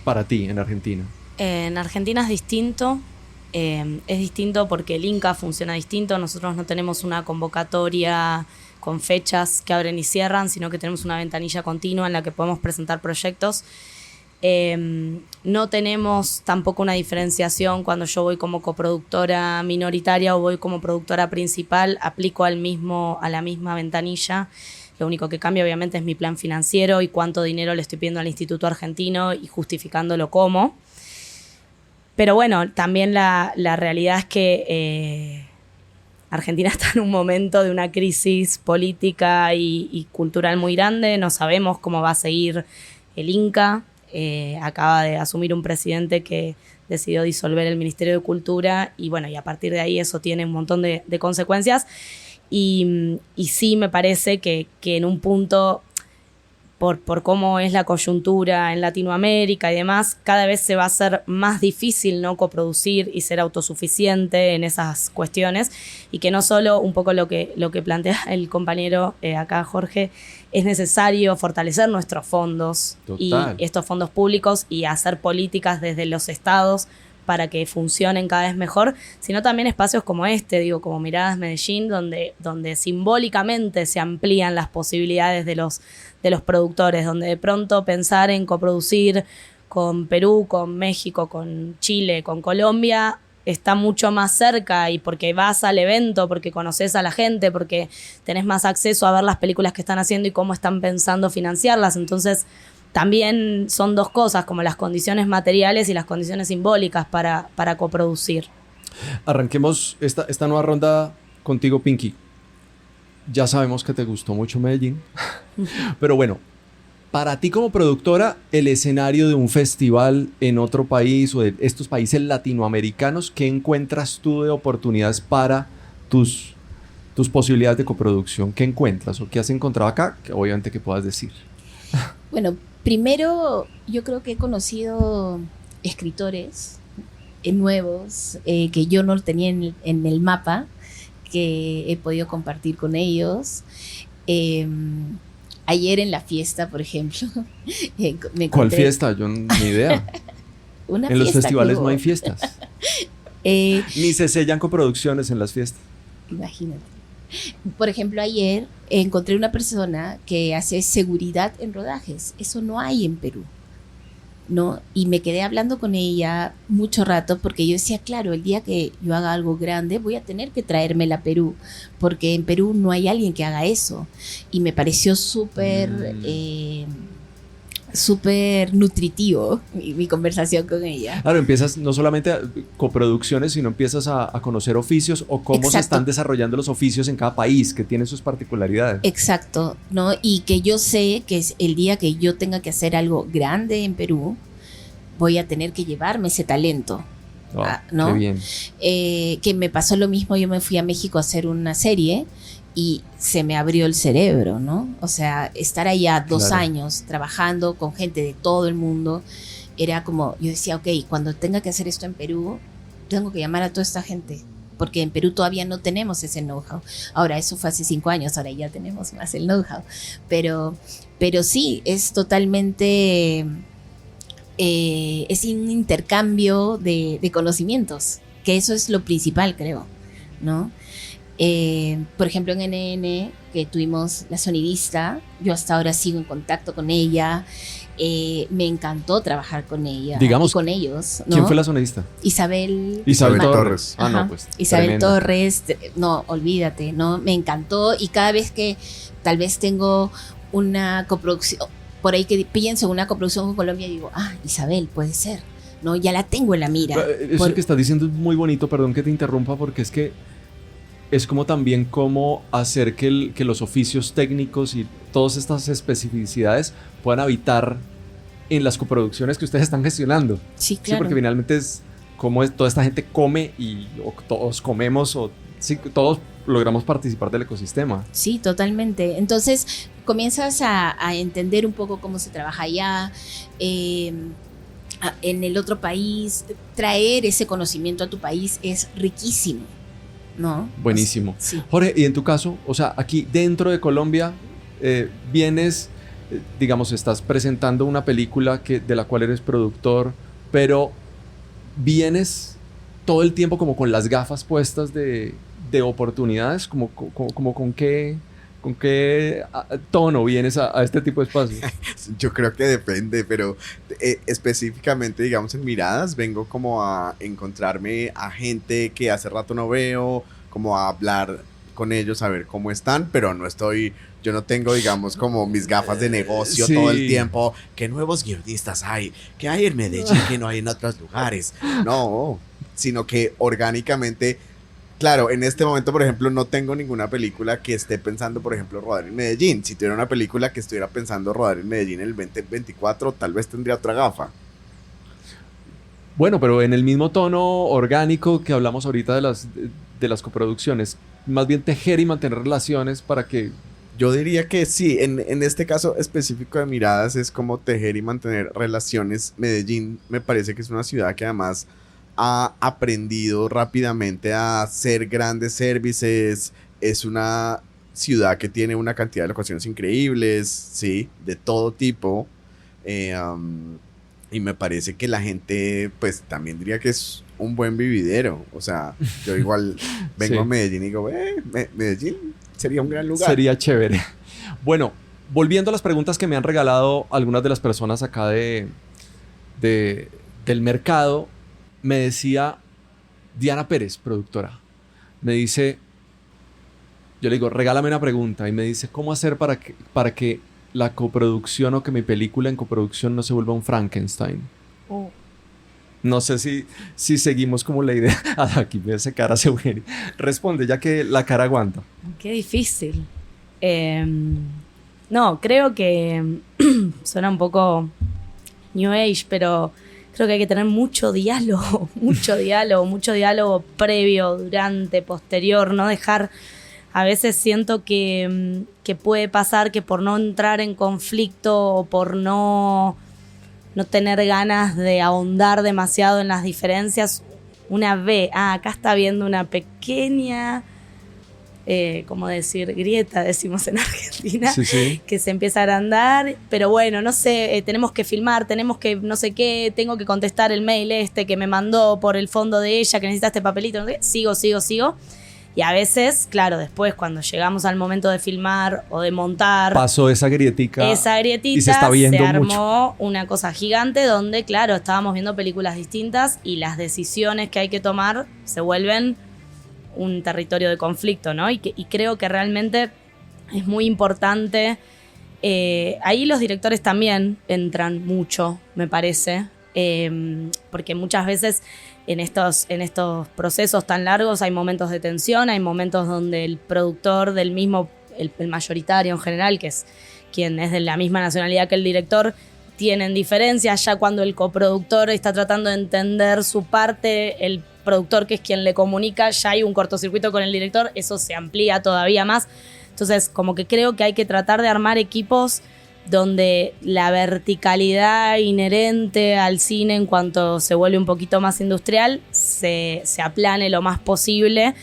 Speaker 1: para ti en Argentina?
Speaker 2: En Argentina es distinto. Es distinto porque el Inca funciona distinto. Nosotros no tenemos una convocatoria con fechas que abren y cierran, sino que tenemos una ventanilla continua en la que podemos presentar proyectos. No tenemos tampoco una diferenciación cuando yo voy como coproductora minoritaria o voy como productora principal, aplico a la misma ventanilla. Lo único que cambia obviamente es mi plan financiero y cuánto dinero le estoy pidiendo al Instituto Argentino y justificándolo cómo. Pero bueno, también la realidad es que Argentina está en un momento de una crisis política y cultural muy grande. No sabemos cómo va a seguir el Inca. Acaba de asumir un presidente que decidió disolver el Ministerio de Cultura y bueno, y a partir de ahí eso tiene un montón de consecuencias. Y sí me parece que en un punto, por cómo es la coyuntura en Latinoamérica y demás, cada vez se va a hacer más difícil no coproducir y ser autosuficiente en esas cuestiones, y que no solo un poco lo que plantea el compañero acá, Jorge, es necesario fortalecer nuestros fondos.
Speaker 1: Total.
Speaker 2: Y estos fondos públicos y hacer políticas desde los estados para que funcionen cada vez mejor, sino también espacios como como Miradas Medellín, donde simbólicamente se amplían las posibilidades de los productores, donde de pronto pensar en coproducir con Perú, con México, con Chile, con Colombia, está mucho más cerca, y porque vas al evento, porque conoces a la gente, porque tenés más acceso a ver las películas que están haciendo y cómo están pensando financiarlas. Entonces también son dos cosas, como las condiciones materiales y las condiciones simbólicas para coproducir.
Speaker 1: Arranquemos esta nueva ronda contigo, Pinky. Ya sabemos que te gustó mucho Medellín, pero bueno, para ti como productora, el escenario de un festival en otro país o de estos países latinoamericanos, ¿qué encuentras tú de oportunidades para tus posibilidades de coproducción? ¿Qué encuentras o qué has encontrado acá? Que obviamente que puedas decir.
Speaker 3: Bueno, primero yo creo que he conocido escritores nuevos que yo no tenía en el mapa, que he podido compartir con ellos. Ayer en la fiesta, por ejemplo, me encontré...
Speaker 1: ¿Cuál fiesta? Yo ni idea. En los festivales no hay fiestas. Ni se sellan coproducciones en las fiestas.
Speaker 3: Imagínate. Por ejemplo, ayer encontré una persona que hace seguridad en rodajes. Eso no hay en Perú, ¿no? Y me quedé hablando con ella mucho rato, porque yo decía, claro, el día que yo haga algo grande voy a tener que traérmela a Perú, porque en Perú no hay alguien que haga eso. Y me pareció súper nutritivo mi conversación con ella.
Speaker 1: Claro, empiezas no solamente a coproducciones, sino empiezas a conocer oficios o cómo se están desarrollando los oficios en cada país, que tienen sus particularidades.
Speaker 3: Exacto, ¿no? Y que yo sé que es el día que yo tenga que hacer algo grande en Perú, voy a tener que llevarme ese talento.
Speaker 1: Oh,
Speaker 3: ¿no?
Speaker 1: Qué bien.
Speaker 3: Que me pasó lo mismo, yo me fui a México a hacer una serie y se me abrió el cerebro, ¿no? O sea, estar allá 2 años trabajando con gente de todo el mundo, era como, yo decía, ok, cuando tenga que hacer esto en Perú, tengo que llamar a toda esta gente, porque en Perú todavía no tenemos ese know-how. Ahora, eso fue hace 5 años, ahora ya tenemos más el know-how. Pero sí, es totalmente... es un intercambio de conocimientos, que eso es lo principal, creo, ¿no? Por ejemplo, en NN, que tuvimos la sonidista, yo hasta ahora sigo en contacto con ella. Me encantó trabajar con ella.
Speaker 1: Digamos,
Speaker 3: y con ellos, ¿no?
Speaker 1: ¿Quién fue la sonidista?
Speaker 3: Isabel
Speaker 1: Torres.
Speaker 3: Ajá.
Speaker 1: No, pues
Speaker 3: Isabel
Speaker 1: tremendo.
Speaker 3: Torres, no, olvídate, ¿no? Me encantó, y cada vez que tal vez tengo una coproducción, por ahí que pienso en una coproducción con Colombia, digo, Isabel, puede ser, ¿no? Ya la tengo en la mira.
Speaker 1: Eso que estás diciendo es muy bonito, perdón que te interrumpa, porque es que es como también cómo hacer que los oficios técnicos y todas estas especificidades puedan habitar en las coproducciones que ustedes están gestionando.
Speaker 3: Sí, claro.
Speaker 1: Sí, porque finalmente es como toda esta gente come o todos comemos o sí, todos logramos participar del ecosistema.
Speaker 3: Sí, totalmente. Entonces comienzas a entender un poco cómo se trabaja allá, en el otro país. Traer ese conocimiento a tu país es riquísimo, ¿no?
Speaker 1: Buenísimo.
Speaker 3: Sí.
Speaker 1: Jorge, y en tu caso, o sea, aquí dentro de Colombia vienes, digamos, estás presentando una película de la cual eres productor, pero vienes todo el tiempo como con las gafas puestas de oportunidades, como con qué tono vienes a este tipo de espacios.
Speaker 4: Yo creo que depende, pero específicamente, digamos, en Miradas vengo como a encontrarme a gente que hace rato no veo, como a hablar con ellos a ver cómo están, pero yo no tengo, digamos, como mis gafas de negocio
Speaker 1: Sí.
Speaker 4: todo el tiempo. ¿Qué nuevos guionistas hay? ¿Qué hay en Medellín que no hay en otros lugares? No, sino que orgánicamente, claro, en este momento, por ejemplo, no tengo ninguna película que esté pensando, por ejemplo, rodar en Medellín. Si tuviera una película que estuviera pensando rodar en Medellín en el 2024, tal vez tendría otra gafa.
Speaker 1: Bueno, pero en el mismo tono orgánico que hablamos ahorita de las coproducciones, más bien tejer y mantener relaciones para que...
Speaker 4: Yo diría que sí, en este caso específico de Miradas es como tejer y mantener relaciones. Medellín me parece que es una ciudad que además ha aprendido rápidamente a hacer grandes services. Es una ciudad que tiene una cantidad de locaciones increíbles, sí, de todo tipo. Y me parece que la gente, pues también diría que es un buen vividero. O sea, yo igual vengo
Speaker 1: Sí.
Speaker 4: a Medellín y digo, Medellín sería un gran lugar.
Speaker 1: Sería chévere. Bueno, volviendo a las preguntas que me han regalado algunas de las personas acá del mercado, me decía Diana Pérez, productora, me dice, yo le digo, regálame una pregunta, y me dice, ¿cómo hacer para que la coproducción o que mi película en coproducción no se vuelva un Frankenstein? No sé si seguimos como la idea. Aquí me hace cara Eugenio. Responde, ya que la cara aguanta.
Speaker 2: Qué difícil. No, creo que suena un poco New Age, pero creo que hay que tener mucho diálogo, mucho diálogo previo, durante, posterior, no dejar... A veces siento que puede pasar que por no entrar en conflicto o por no tener ganas de ahondar demasiado en las diferencias, una ve, acá está habiendo una pequeña, ¿cómo decir? Grieta, decimos en Argentina,
Speaker 1: Sí.
Speaker 2: que se empieza a agrandar, pero bueno, no sé, tenemos que filmar, tenemos que no sé qué, tengo que contestar el mail que me mandó por el fondo de ella, que necesita este papelito, no sé qué, sigo. Y a veces, claro, después cuando llegamos al momento de filmar o de montar...
Speaker 1: Pasó esa grietica.
Speaker 2: Esa grietita
Speaker 1: y se está viendo
Speaker 2: se armó
Speaker 1: mucho.
Speaker 2: una cosa gigante donde, claro, estábamos viendo películas distintas y las decisiones que hay que tomar se vuelven un territorio de conflicto, ¿no? Y creo que realmente es muy importante. Ahí los directores también entran mucho, me parece, porque muchas veces en estos procesos tan largos hay momentos de tensión, hay momentos donde el productor del mismo, el mayoritario en general, que es quien es de la misma nacionalidad que el director, tienen diferencias. Ya cuando el coproductor está tratando de entender su parte, el productor, que es quien le comunica, ya hay un cortocircuito con el director, eso se amplía todavía más. Entonces, como que creo que hay que tratar de armar equipos donde la verticalidad inherente al cine en cuanto se vuelve un poquito más industrial se aplane lo más posible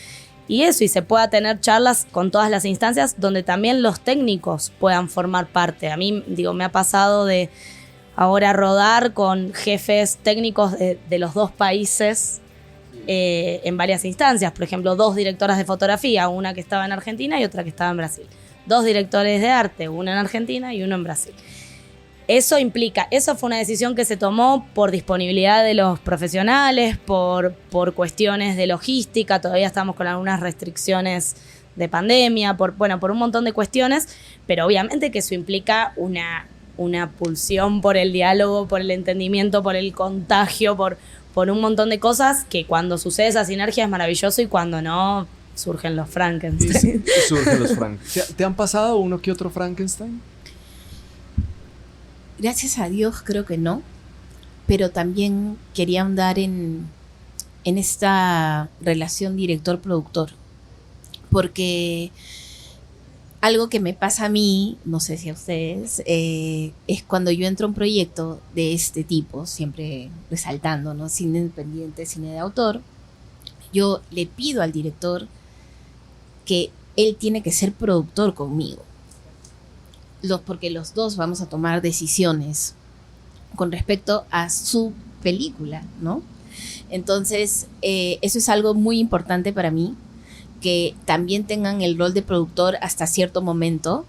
Speaker 2: y se pueda tener charlas con todas las instancias donde también los técnicos puedan formar parte. A mí, me ha pasado de ahora rodar con jefes técnicos de los dos países en varias instancias. Por ejemplo, 2 directoras de fotografía, una que estaba en Argentina y otra que estaba en Brasil. 2 directores de arte, uno en Argentina y uno en Brasil. Eso fue una decisión que se tomó por disponibilidad de los profesionales, por cuestiones de logística, todavía estamos con algunas restricciones de pandemia, por un montón de cuestiones, pero obviamente que eso implica una pulsión por el diálogo, por el entendimiento, por el contagio, por un montón de cosas que cuando sucede esa sinergia es maravilloso y cuando no... surgen los Frankenstein.
Speaker 1: Surgen los Frankenstein. ¿Te han pasado uno que otro Frankenstein?
Speaker 3: Gracias a Dios creo que no, pero también quería ahondar en esta relación director-productor, porque algo que me pasa a mí, no sé si a ustedes, es cuando yo entro a un proyecto de este tipo, siempre resaltando, ¿no? Cine independiente, cine de autor, yo le pido al director que él tiene que ser productor conmigo. Porque los dos vamos a tomar decisiones con respecto a su película, ¿no? Entonces, eso es algo muy importante para mí, que también tengan el rol de productor hasta cierto momento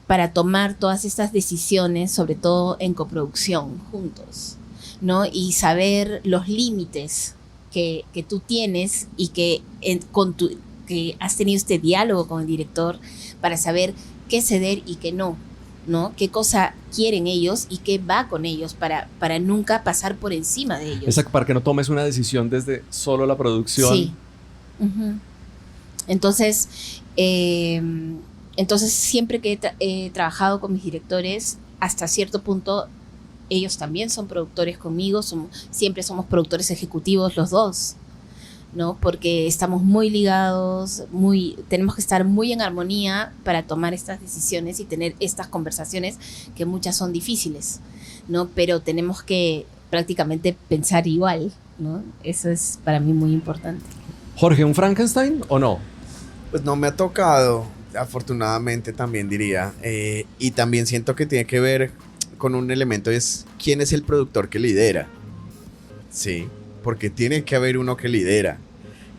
Speaker 3: para tomar todas estas decisiones, sobre todo en coproducción, juntos, ¿no? Y saber los límites que tú tienes y que que has tenido este diálogo con el director para saber qué ceder y qué no, ¿no? Qué cosa quieren ellos y qué va con ellos para nunca pasar por encima de ellos.
Speaker 1: Exacto, para que no tomes una decisión desde solo la producción.
Speaker 3: Sí. Uh-huh. Entonces siempre que he trabajado con mis directores, hasta cierto punto ellos también son productores conmigo, siempre somos productores ejecutivos los dos, ¿no? Porque estamos muy ligados, tenemos que estar muy en armonía para tomar estas decisiones y tener estas conversaciones que muchas son difíciles, ¿no? Pero tenemos que prácticamente pensar igual, ¿no? Eso es para mí muy importante.
Speaker 1: Jorge, ¿un Frankenstein o no?
Speaker 4: Pues no me ha tocado, afortunadamente también diría, y también siento que tiene que ver con un elemento, es quién es el productor que lidera. Sí, porque tiene que haber uno que lidera,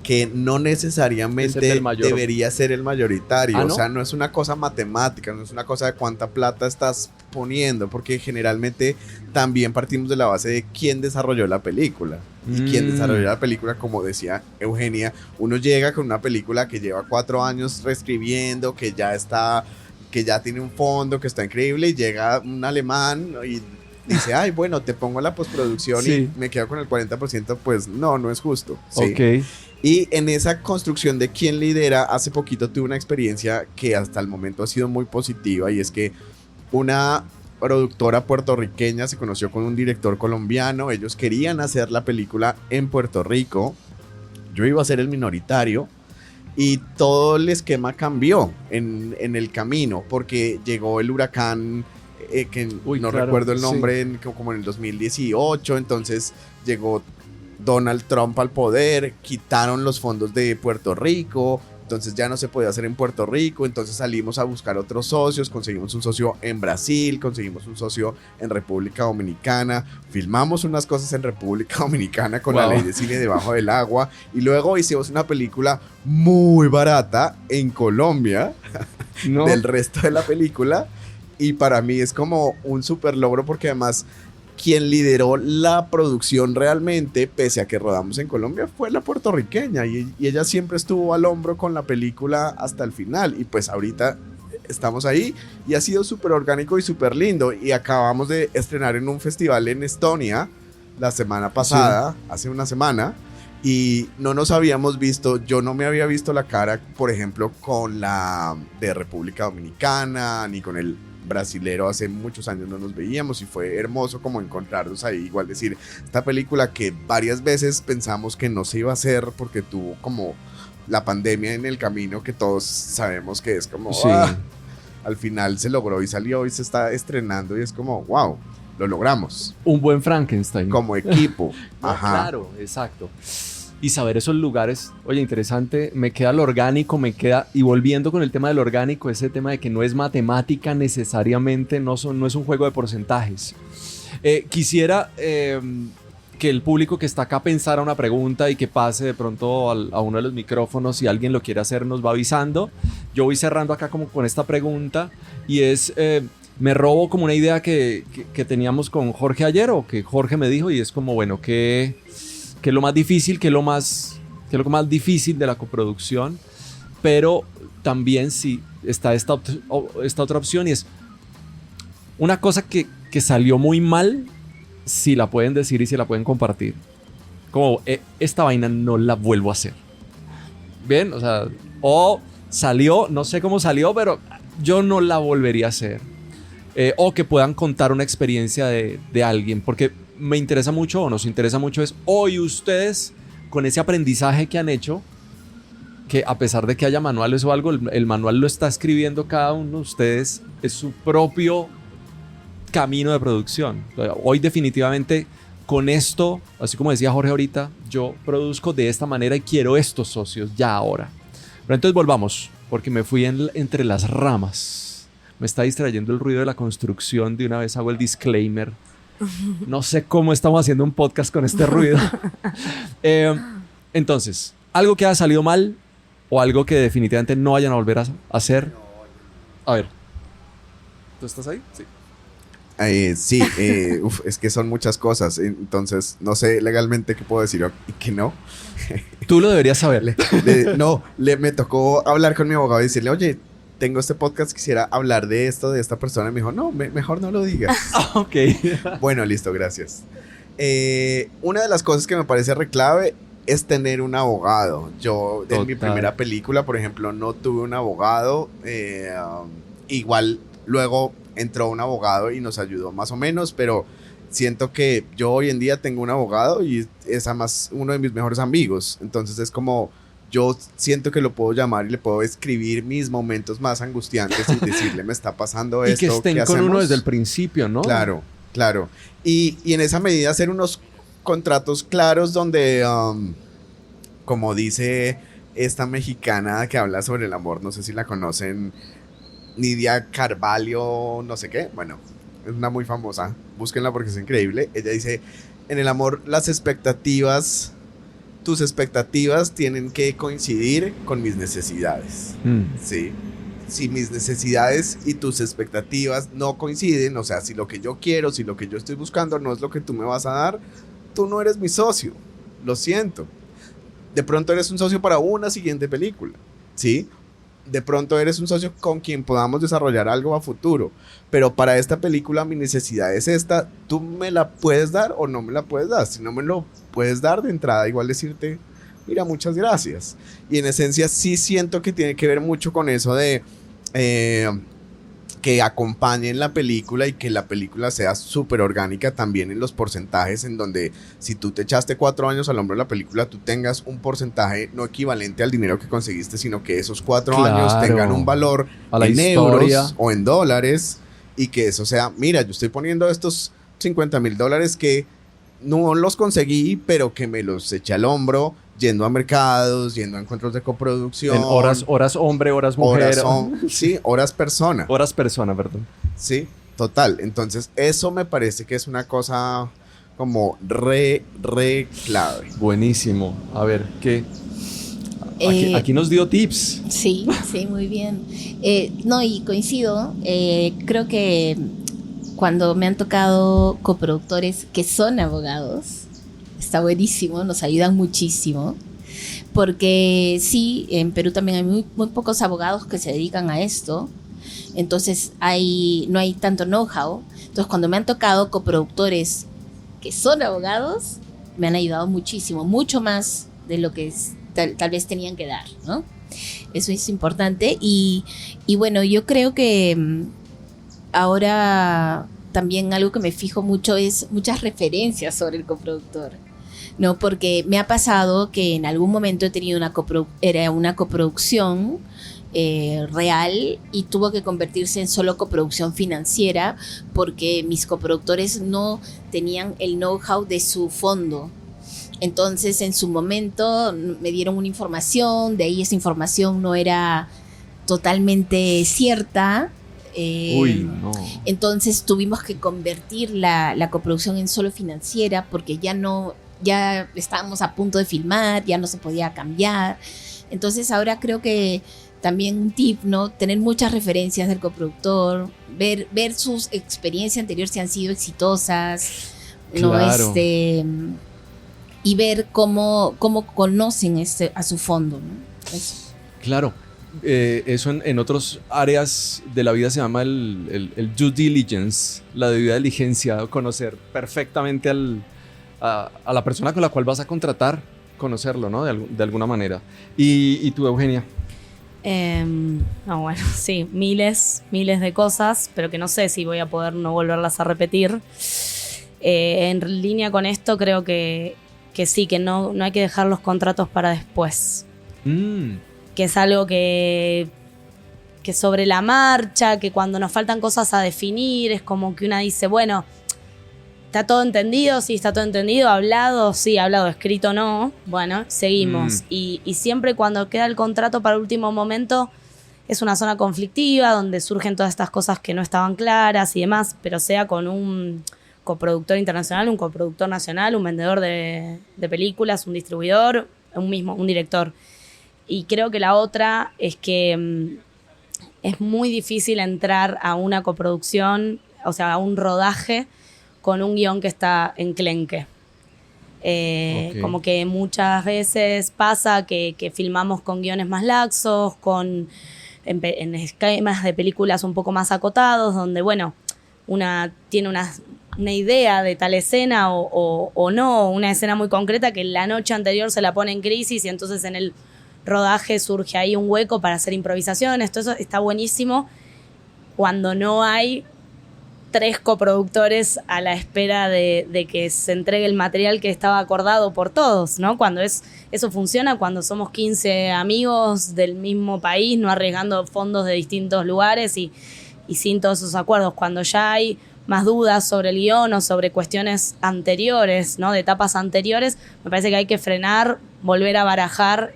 Speaker 4: que no necesariamente debería ser el mayoritario. ¿Ah, no? O sea, no es una cosa matemática, no es una cosa de cuánta plata estás poniendo, porque generalmente también partimos de la base de quién desarrolló la película. Y quién desarrolló la película, como decía Eugenia, uno llega con una película que lleva 4 años reescribiendo, que ya tiene un fondo, que está increíble, y llega un alemán y dice, ay, bueno, te pongo la postproducción y me quedo con el 40%, pues no es justo. ¿Sí?
Speaker 1: Ok.
Speaker 4: Y en esa construcción de quién lidera, hace poquito tuve una experiencia que hasta el momento ha sido muy positiva, y es que una productora puertorriqueña se conoció con un director colombiano. Ellos querían hacer la película en Puerto Rico, yo iba a ser el minoritario, y todo el esquema cambió en el camino, porque llegó el huracán, recuerdo el nombre, como en el 2018, entonces llegó Donald Trump al poder, quitaron los fondos de Puerto Rico, entonces ya no se podía hacer en Puerto Rico, entonces salimos a buscar otros socios, conseguimos un socio en Brasil, conseguimos un socio en República Dominicana, filmamos unas cosas en República Dominicana con la ley de cine debajo del agua, y luego hicimos una película muy barata en Colombia, del resto de la película, y para mí es como un súper logro, porque además quien lideró la producción realmente, pese a que rodamos en Colombia, fue la puertorriqueña, y ella siempre estuvo al hombro con la película hasta el final, y pues ahorita estamos ahí y ha sido súper orgánico y súper lindo, y acabamos de estrenar en un festival en Estonia la semana pasada, hace una semana, y no nos habíamos visto, yo no me había visto la cara, por ejemplo, con la de República Dominicana, ni con el brasilero, hace muchos años no nos veíamos, y fue hermoso como encontrarnos ahí, igual decir, esta película que varias veces pensamos que no se iba a hacer porque tuvo como la pandemia en el camino, que todos sabemos que es como al final se logró y salió y se está estrenando, y es como wow, lo logramos.
Speaker 1: Un buen Frankenstein
Speaker 4: como equipo.
Speaker 1: Ajá. Claro, exacto. Y saber esos lugares, oye, interesante, me queda lo orgánico, y volviendo con el tema del orgánico, ese tema de que no es matemática necesariamente, no es un juego de porcentajes. Quisiera que el público que está acá pensara una pregunta y que pase de pronto a uno de los micrófonos, si alguien lo quiere hacer nos va avisando. Yo voy cerrando acá como con esta pregunta, y es, me robo como una idea que teníamos con Jorge ayer, o que Jorge me dijo, y es como, bueno, ¿qué es lo más difícil, qué es lo más difícil de la coproducción? Pero también sí está esta otra opción, y es una cosa que salió muy mal, si la pueden decir y si la pueden compartir. Como, esta vaina no la vuelvo a hacer. Bien, o sea, o salió, no sé cómo salió, pero yo no la volvería a hacer. O que puedan contar una experiencia de alguien, porque me interesa mucho, o nos interesa mucho, es hoy ustedes, con ese aprendizaje que han hecho, que a pesar de que haya manuales o algo, el manual lo está escribiendo cada uno de ustedes, es su propio camino de producción. Hoy definitivamente con esto, así como decía Jorge ahorita, yo produzco de esta manera y quiero estos socios ya ahora. Pero entonces volvamos, porque me fui entre las ramas. Me está distrayendo el ruido de la construcción, de una vez hago el disclaimer. No sé cómo estamos haciendo un podcast con este ruido. Entonces, algo que haya salido mal o algo que definitivamente no vayan a volver a hacer. A ver, ¿tú estás ahí? Sí.
Speaker 4: Sí, es que son muchas cosas, entonces no sé legalmente qué puedo decir y qué no.
Speaker 1: Tú lo deberías saber.
Speaker 4: Me tocó hablar con mi abogado y decirle, oye, tengo este podcast, quisiera hablar de esto, de esta persona. Y me dijo, no, mejor no lo digas.
Speaker 1: Ok.
Speaker 4: Bueno, listo, gracias. Una de las cosas que me parece re clave es tener un abogado. Yo en mi primera película, por ejemplo, no tuve un abogado. Igual luego entró un abogado y nos ayudó más o menos, pero siento que yo hoy en día tengo un abogado y es además uno de mis mejores amigos. Entonces es como, yo siento que lo puedo llamar y le puedo escribir mis momentos más angustiantes y decirle, me está pasando esto.
Speaker 1: Y que estén con uno desde el principio, ¿no?
Speaker 4: Claro, claro. Y en esa medida hacer unos contratos claros donde, como dice esta mexicana que habla sobre el amor, no sé si la conocen, Nidia Carvalho, no sé qué, bueno, es una muy famosa, búsquenla porque es increíble. Ella dice, en el amor tus expectativas tienen que coincidir con mis necesidades, ¿sí? Si mis necesidades y tus expectativas no coinciden, o sea, si lo que yo quiero, si lo que yo estoy buscando no es lo que tú me vas a dar, tú no eres mi socio, lo siento. De pronto eres un socio para una siguiente película, ¿sí? De pronto eres un socio con quien podamos desarrollar algo a futuro, pero para esta película mi necesidad es esta, ¿tú me la puedes dar o no me la puedes dar? Si no me lo puedes dar de entrada, igual decirte, mira, muchas gracias. Y en esencia sí siento que tiene que ver mucho con eso de que acompañen la película y que la película sea súper orgánica también en los porcentajes, en donde si tú te echaste 4 años al hombro de la película, tú tengas un porcentaje no equivalente al dinero que conseguiste, sino que esos 4 años tengan un valor en euros o en dólares, y que eso sea, mira, yo estoy poniendo estos $50,000 que no los conseguí, pero que me los eché al hombro, yendo a mercados, yendo a encuentros de coproducción.
Speaker 1: En horas hombre, horas mujer.
Speaker 4: Sí, horas persona.
Speaker 1: Horas persona, perdón.
Speaker 4: Sí, total. Entonces, eso me parece que es una cosa como re clave.
Speaker 1: Buenísimo. A ver, ¿qué? Aquí nos dio tips.
Speaker 3: Sí, muy bien. No, y coincido. Creo que cuando me han tocado coproductores que son abogados, está buenísimo, nos ayudan muchísimo, porque sí, en Perú también hay muy pocos abogados que se dedican a esto, entonces no hay tanto know-how. Entonces cuando me han tocado coproductores que son abogados, me han ayudado muchísimo, mucho más de lo que tal vez tenían que dar, ¿no? Eso es importante y bueno, yo creo que ahora también algo que me fijo mucho es muchas referencias sobre el coproductor, ¿no? Porque me ha pasado que en algún momento he tenido una coproducción real y tuvo que convertirse en solo coproducción financiera porque mis coproductores no tenían el know-how de su fondo. Entonces, en su momento me dieron una información, de ahí esa información no era totalmente cierta.
Speaker 1: No.
Speaker 3: Entonces tuvimos que convertir la coproducción en solo financiera porque ya estábamos a punto de filmar, ya no se podía cambiar. Entonces ahora creo que también un tip, ¿no? Tener muchas referencias del coproductor, ver sus experiencias anteriores si han sido exitosas,
Speaker 1: claro.
Speaker 3: ¿no? Y ver cómo conocen a su fondo, ¿no? Eso.
Speaker 1: Claro. Eso en otras áreas de la vida se llama el due diligence, la debida diligencia, conocer perfectamente a la persona con la cual vas a contratar, conocerlo, ¿no? De alguna manera. ¿Y tú, Eugenia?
Speaker 2: No, bueno, sí, miles de cosas, pero que no sé si voy a poder no volverlas a repetir. En línea con esto, creo que sí, que no hay que dejar los contratos para después. Que es algo que sobre la marcha, que cuando nos faltan cosas a definir, es como que una dice, bueno, ¿está todo entendido? Sí, está todo entendido. ¿Hablado? Sí, hablado. ¿Escrito? No. Bueno, seguimos. Y siempre cuando queda el contrato para el último momento, es una zona conflictiva donde surgen todas estas cosas que no estaban claras y demás, pero sea con un coproductor internacional, un coproductor nacional, un vendedor de películas, un distribuidor, un director. Y creo que la otra es que es muy difícil entrar a una coproducción o sea, a un rodaje con un guión que está enclenque. Okay. Como que muchas veces pasa que filmamos con guiones más laxos, en esquemas de películas un poco más acotados, donde, bueno, una tiene una idea de tal escena o no, una escena muy concreta que la noche anterior se la pone en crisis y entonces en el rodaje surge ahí un hueco para hacer improvisaciones. Todo eso está buenísimo cuando no hay 3 coproductores a la espera de que se entregue el material que estaba acordado por todos, ¿no? Cuando eso funciona, cuando somos 15 amigos del mismo país, no arriesgando fondos de distintos lugares y sin todos esos acuerdos. Cuando ya hay más dudas sobre el guión o sobre cuestiones anteriores, ¿no? De etapas anteriores, me parece que hay que frenar, volver a barajar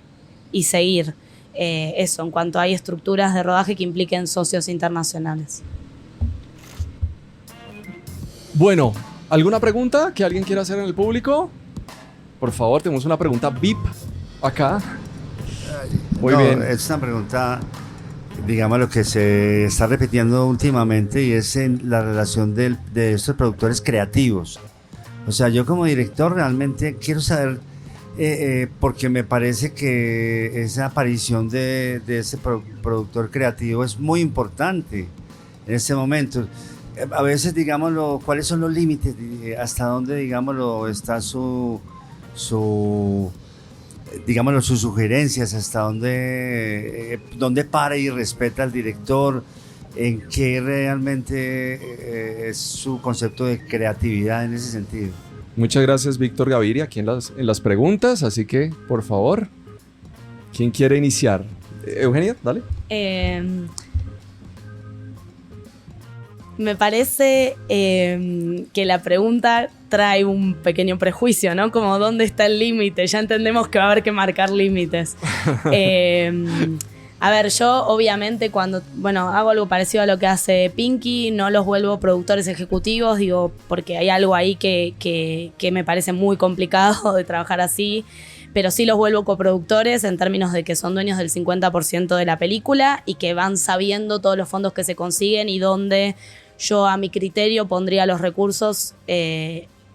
Speaker 2: y seguir. Eso, en cuanto hay estructuras de rodaje que impliquen socios internacionales.
Speaker 1: Bueno, ¿alguna pregunta que alguien quiera hacer en el público? Por favor, tenemos una pregunta VIP acá. Muy bien.
Speaker 5: Es una pregunta, digamos, lo que se está repitiendo últimamente y es en la relación de estos productores creativos. O sea, yo como director realmente quiero saber, porque me parece que esa aparición de ese productor creativo es muy importante en este momento. A veces, digámoslo, ¿cuáles son los límites? ¿Hasta dónde, digámoslo, está sus sugerencias? ¿Hasta dónde para y respeta al director? ¿En qué realmente es su concepto de creatividad en ese sentido?
Speaker 1: Muchas gracias, Víctor Gaviria, aquí en las preguntas. Así que, por favor, ¿quién quiere iniciar? Eugenia, dale.
Speaker 2: Me parece que la pregunta trae un pequeño prejuicio, ¿no? Como ¿dónde está el límite? Ya entendemos que va a haber que marcar límites. A ver, yo obviamente cuando, hago algo parecido a lo que hace Pinky, no los vuelvo productores ejecutivos, digo, porque hay algo ahí que me parece muy complicado de trabajar así, pero sí los vuelvo coproductores en términos de que son dueños del 50% de la película y que van sabiendo todos los fondos que se consiguen y dónde yo a mi criterio pondría los recursos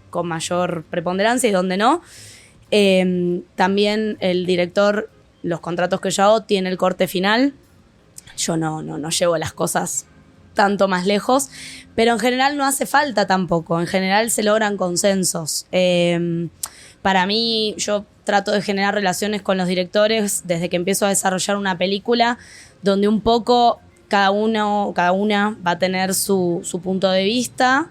Speaker 2: con mayor preponderancia y dónde no. También el director, los contratos que yo hago, tiene el corte final. Yo no llevo las cosas tanto más lejos, pero en general no hace falta tampoco. En general se logran consensos. Para mí, yo trato de generar relaciones con los directores desde que empiezo a desarrollar una película, donde un poco cada una va a tener su punto de vista,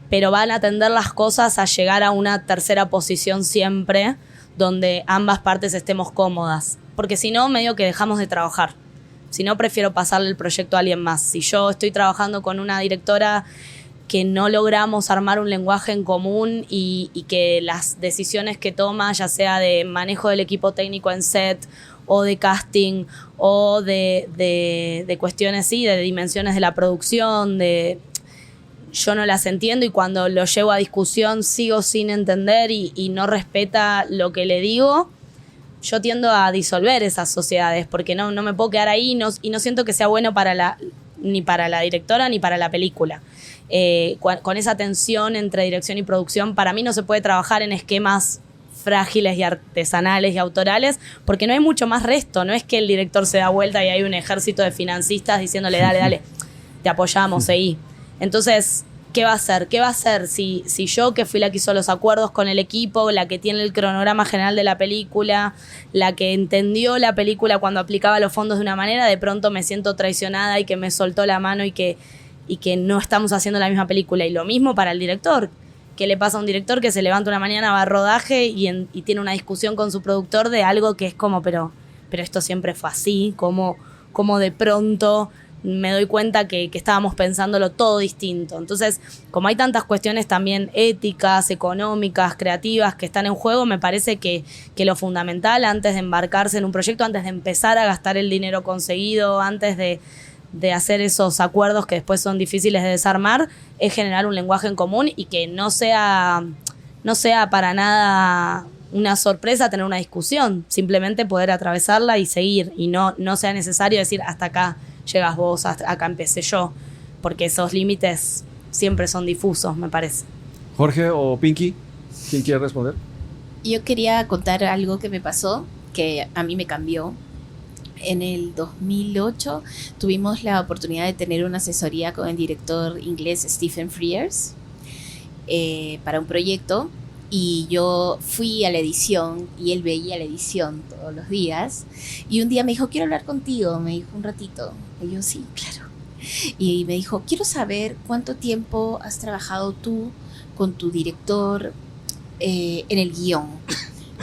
Speaker 2: pero van a tender las cosas a llegar a una tercera posición siempre, donde ambas partes estemos cómodas. Porque si no, medio que dejamos de trabajar. Si no, prefiero pasarle el proyecto a alguien más. Si yo estoy trabajando con una directora que no logramos armar un lenguaje en común y que las decisiones que toma, ya sea de manejo del equipo técnico en set o de casting o de cuestiones, sí, de dimensiones de la producción, yo no las entiendo y cuando lo llevo a discusión sigo sin entender y no respeta lo que le digo, yo tiendo a disolver esas sociedades porque no me puedo quedar ahí y no siento que sea bueno ni para la directora ni para la película. Con esa tensión entre dirección y producción, para mí no se puede trabajar en esquemas frágiles y artesanales y autorales, porque no hay mucho más resto. No es que el director se da vuelta y hay un ejército de financistas diciéndole dale, te apoyamos, seguí. Entonces, ¿qué va a hacer? ¿Qué va a hacer si yo, que fui la que hizo los acuerdos con el equipo, la que tiene el cronograma general de la película, la que entendió la película cuando aplicaba los fondos de una manera, de pronto me siento traicionada y que me soltó la mano y que no estamos haciendo la misma película? Y lo mismo para el director. ¿Qué le pasa a un director que se levanta una mañana, va a rodaje y tiene una discusión con su productor de algo que es como, pero esto siempre fue así? Como de pronto me doy cuenta que estábamos pensándolo todo distinto. Entonces, como hay tantas cuestiones también éticas, económicas, creativas que están en juego, me parece que lo fundamental antes de embarcarse en un proyecto, antes de empezar a gastar el dinero conseguido, antes de hacer esos acuerdos que después son difíciles de desarmar, es generar un lenguaje en común y que no sea para nada una sorpresa tener una discusión, simplemente poder atravesarla y seguir, y no sea necesario decir hasta acá llegas vos, hasta acá empecé yo, porque esos límites siempre son difusos, me parece.
Speaker 1: Jorge o Pinky, ¿quién quiere responder?
Speaker 3: Yo quería contar algo que me pasó, que a mí me cambió. En el 2008 tuvimos la oportunidad de tener una asesoría con el director inglés Stephen Frears para un proyecto, y yo fui a la edición y él veía la edición todos los días, y un día me dijo, quiero hablar contigo, me dijo, un ratito, y yo sí, claro, y me dijo, quiero saber cuánto tiempo has trabajado tú con tu director en el guión,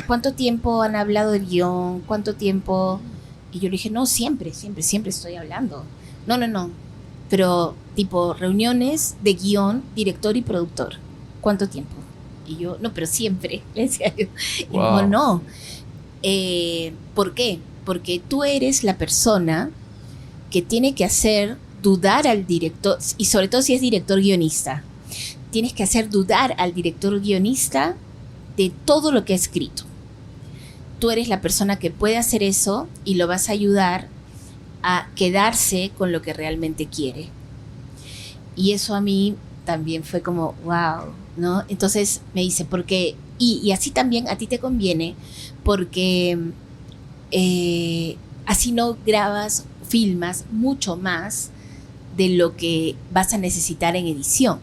Speaker 3: cuánto tiempo han hablado del guión, cuánto tiempo. Y yo le dije, no, siempre estoy hablando. No. Pero tipo reuniones de guión, director y productor. ¿Cuánto tiempo? Y yo, no, pero siempre, le decía yo. Y
Speaker 1: Wow.
Speaker 3: dijo, no. ¿Por qué? Porque tú eres la persona que tiene que hacer dudar al director, y sobre todo si es director guionista. Tienes que hacer dudar al director guionista de todo lo que ha escrito. Tú eres la persona que puede hacer eso y lo vas a ayudar a quedarse con lo que realmente quiere. Y eso a mí también fue como, wow, ¿no? Entonces me dice, porque, y así también a ti te conviene, porque así no grabas, filmas mucho más de lo que vas a necesitar en edición,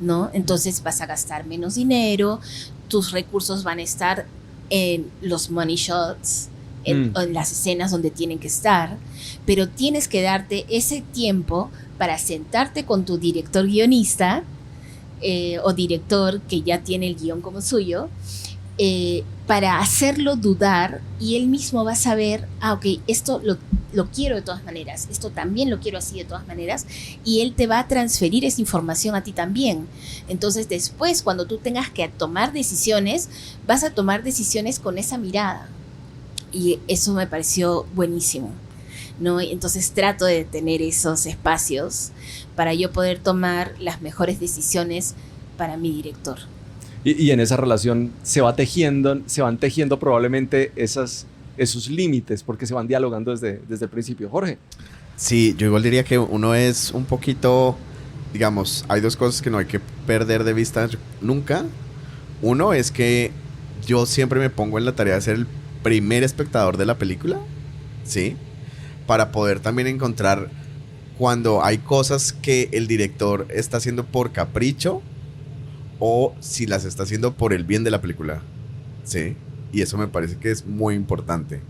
Speaker 3: ¿no? Entonces vas a gastar menos dinero, tus recursos van a estar en los money shots, en las escenas donde tienen que estar, pero tienes que darte ese tiempo para sentarte con tu director guionista o director que ya tiene el guión como suyo, para hacerlo dudar, y él mismo va a saber, ok, esto lo quiero de todas maneras, esto también lo quiero así de todas maneras, y él te va a transferir esa información a ti también. Entonces después, cuando tú tengas que tomar decisiones, vas a tomar decisiones con esa mirada, y eso me pareció buenísimo, ¿no? Entonces trato de tener esos espacios para yo poder tomar las mejores decisiones para mi director.
Speaker 1: Y en esa relación se van tejiendo probablemente esos límites, porque se van dialogando desde el principio. Jorge.
Speaker 4: Sí, yo igual diría que uno es un poquito, digamos, hay dos cosas que no hay que perder de vista nunca. Uno es que yo siempre me pongo en la tarea de ser el primer espectador de la película, ¿sí? Para poder también encontrar cuando hay cosas que el director está haciendo por capricho o si las está haciendo por el bien de la película, ¿sí? Y eso me parece que es muy importante.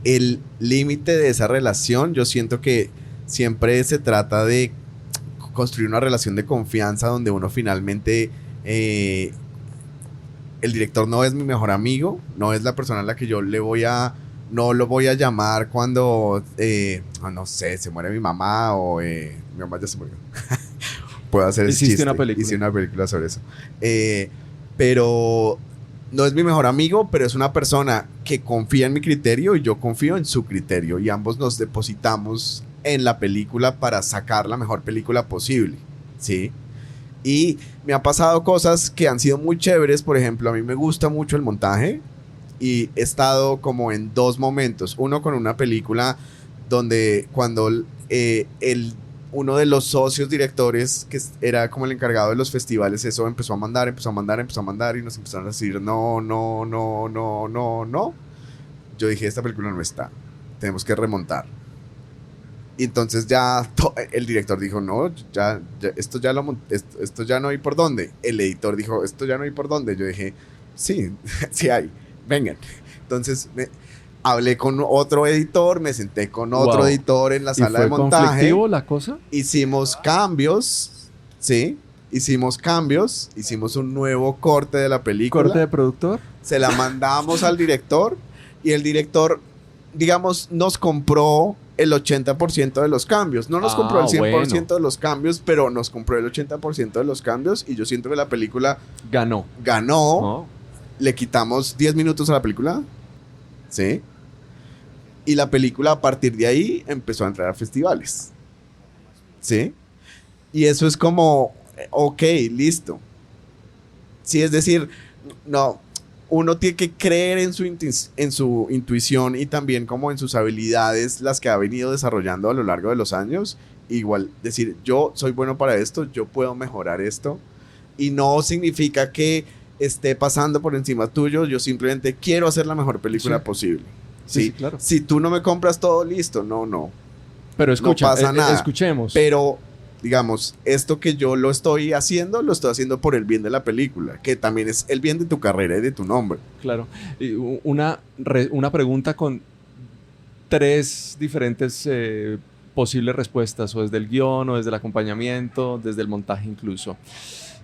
Speaker 4: El límite de esa relación, yo siento que siempre se trata de construir una relación de confianza donde uno finalmente, el director no es mi mejor amigo, no es la persona a la que yo no lo voy a llamar cuando, no sé, se muere mi mamá o mi mamá ya se murió. Puedo hacer ese chiste. Hice una película sobre eso. Pero no es mi mejor amigo, pero es una persona que confía en mi criterio y yo confío en su criterio. Y ambos nos depositamos en la película para sacar la mejor película posible, ¿sí? Y me ha pasado cosas que han sido muy chéveres. Por ejemplo, a mí me gusta mucho el montaje y he estado como en dos momentos. Uno con una película donde cuando uno de los socios directores, que era como el encargado de los festivales, eso empezó a mandar y nos empezaron a decir no. Yo dije, esta película no está, tenemos que remontar. Y entonces ya el director dijo, no, esto ya no hay por dónde. El editor dijo, esto ya no hay por dónde. Yo dije, sí, sí hay, vengan. Entonces hablé con otro editor, me senté con otro editor en la sala de montaje.
Speaker 1: ¿Y fue conflictivo la cosa?
Speaker 4: Hicimos cambios, ¿sí? Hicimos un nuevo corte de la película.
Speaker 1: ¿Corte de productor?
Speaker 4: Se la mandamos al director y el director, digamos, nos compró el 80% de los cambios. No nos compró el 100% de los cambios, pero nos compró el 80% de los cambios y yo siento que la película ganó.
Speaker 1: Oh.
Speaker 4: Le quitamos 10 minutos a la película, ¿sí? Y la película a partir de ahí empezó a entrar a festivales, ¿sí? Y eso es como, ok, listo. Sí, es decir, no, uno tiene que creer en su intuición y también como en sus habilidades, las que ha venido desarrollando a lo largo de los años. Igual decir, yo soy bueno para esto, yo puedo mejorar esto. Y no significa que esté pasando por encima tuyo, yo simplemente quiero hacer la mejor película posible. ¿Sí?
Speaker 1: Claro.
Speaker 4: Si tú no me compras todo, listo, no.
Speaker 1: Pero escucha,
Speaker 4: no pasa nada.
Speaker 1: Escuchemos.
Speaker 4: Pero, digamos, esto que yo lo estoy haciendo por el bien de la película, que también es el bien de tu carrera y de tu nombre.
Speaker 1: Claro. Y una pregunta con 3 diferentes posibles respuestas, o desde el guión, o desde el acompañamiento, desde el montaje incluso.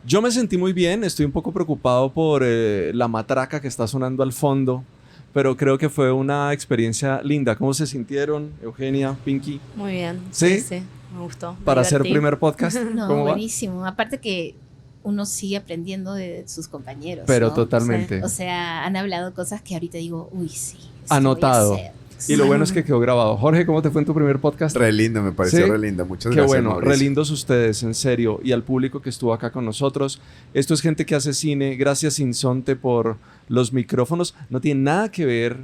Speaker 1: Yo me sentí muy bien, estoy un poco preocupado por la matraca que está sonando al fondo, pero creo que fue una experiencia linda. ¿Cómo se sintieron, Eugenia, Pinky?
Speaker 2: Muy bien.
Speaker 1: ¿Sí?
Speaker 2: Sí, me gustó.
Speaker 1: Para hacer
Speaker 2: divertí.
Speaker 1: primer podcast.
Speaker 3: No,
Speaker 1: ¿Cómo va?
Speaker 3: buenísimo. Aparte que uno sigue aprendiendo de sus compañeros.
Speaker 1: Pero
Speaker 3: ¿no?
Speaker 1: totalmente.
Speaker 3: O sea, han hablado cosas que ahorita digo, uy, sí.
Speaker 1: Anotado.
Speaker 3: Voy a hacer.
Speaker 1: Y lo bueno es que quedó grabado. Jorge, ¿cómo te fue en tu primer podcast?
Speaker 4: Re lindo, me pareció
Speaker 1: ¿Sí?
Speaker 4: re lindo. Muchas
Speaker 1: Qué
Speaker 4: gracias,
Speaker 1: bueno,
Speaker 4: Mauricio.
Speaker 1: re lindos ustedes, en serio. Y al público que estuvo acá con nosotros. Esto es Gente que hace cine. Gracias, Insonte, por los micrófonos. No tiene nada que ver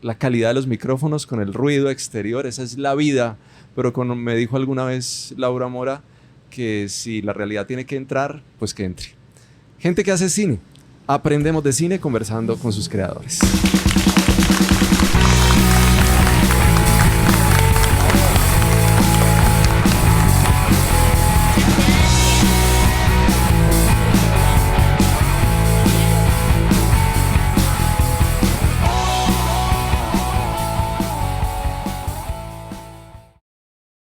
Speaker 1: la calidad de los micrófonos con el ruido exterior. Esa es la vida. Pero como me dijo alguna vez Laura Mora, que si la realidad tiene que entrar, pues que entre. Gente que hace cine. Aprendemos de cine conversando con sus creadores.